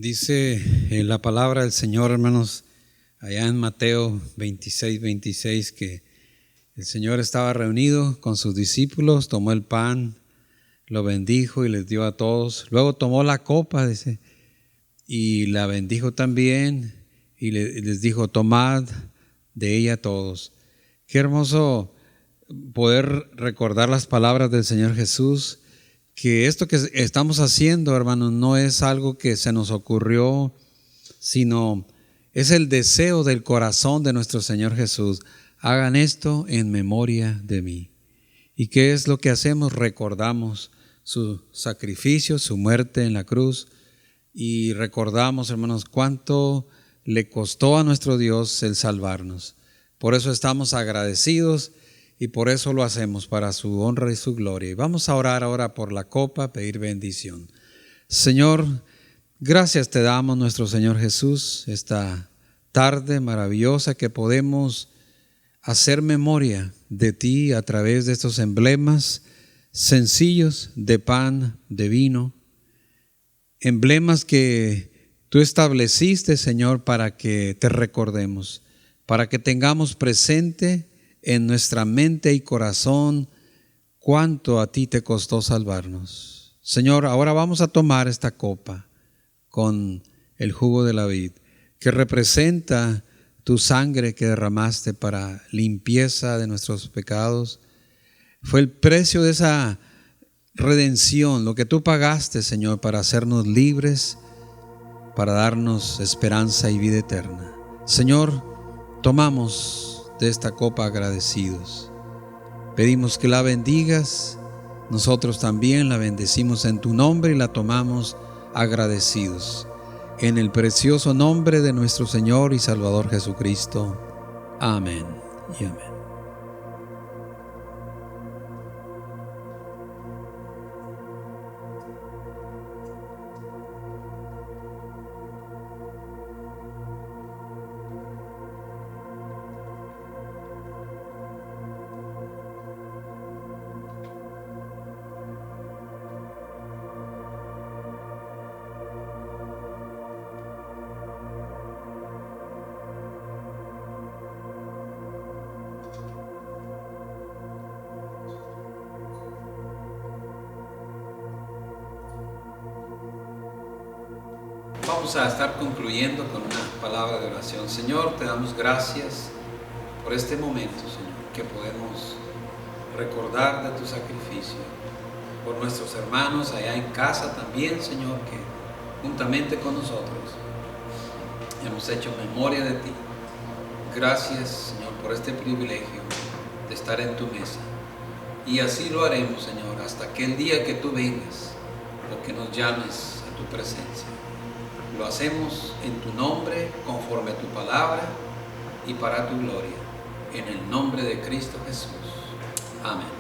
Dice en la palabra del Señor, hermanos, allá en Mateo 26, que el Señor estaba reunido con sus discípulos, tomó el pan, lo bendijo y les dio a todos. Luego tomó la copa, dice, y la bendijo también y les dijo: tomad de ella todos. Qué hermoso poder recordar las palabras del Señor Jesús, que esto que estamos haciendo, hermanos, no es algo que se nos ocurrió, sino es el deseo del corazón de nuestro Señor Jesús. Hagan esto en memoria de mí. ¿Y qué es lo que hacemos? Recordamos su sacrificio, su muerte en la cruz, y recordamos, hermanos, cuánto le costó a nuestro Dios el salvarnos. Por eso estamos agradecidos y por eso lo hacemos, para su honra y su gloria. Y vamos a orar ahora por la copa, pedir bendición. Señor, gracias te damos, nuestro Señor Jesús, esta tarde maravillosa que podemos hacer memoria de ti a través de estos emblemas sencillos de pan, de vino, emblemas que tú estableciste, Señor, para que te recordemos, para que tengamos presente en nuestra mente y corazón cuánto a ti te costó salvarnos. Señor, ahora vamos a tomar esta copa con el jugo de la vid, que representa tu sangre que derramaste para limpieza de nuestros pecados. Fue el precio de esa redención, lo que tú pagaste, Señor, para hacernos libres, para darnos esperanza y vida eterna. Señor, tomamos de esta copa agradecidos. Pedimos que la bendigas. Nosotros también la bendecimos en tu nombre y la tomamos agradecidos. En el precioso nombre de nuestro Señor y Salvador Jesucristo. Amén y amén. Vamos a estar concluyendo con una palabra de oración. Señor, te damos gracias por este momento, Señor, que podemos recordar de tu sacrificio. Por nuestros hermanos allá en casa también, Señor, que juntamente con nosotros hemos hecho memoria de ti. Gracias, Señor, por este privilegio de estar en tu mesa. Y así lo haremos, Señor, hasta aquel día que tú vengas o que nos llames a tu presencia. Lo hacemos en tu nombre, conforme a tu palabra y para tu gloria. En el nombre de Cristo Jesús. Amén.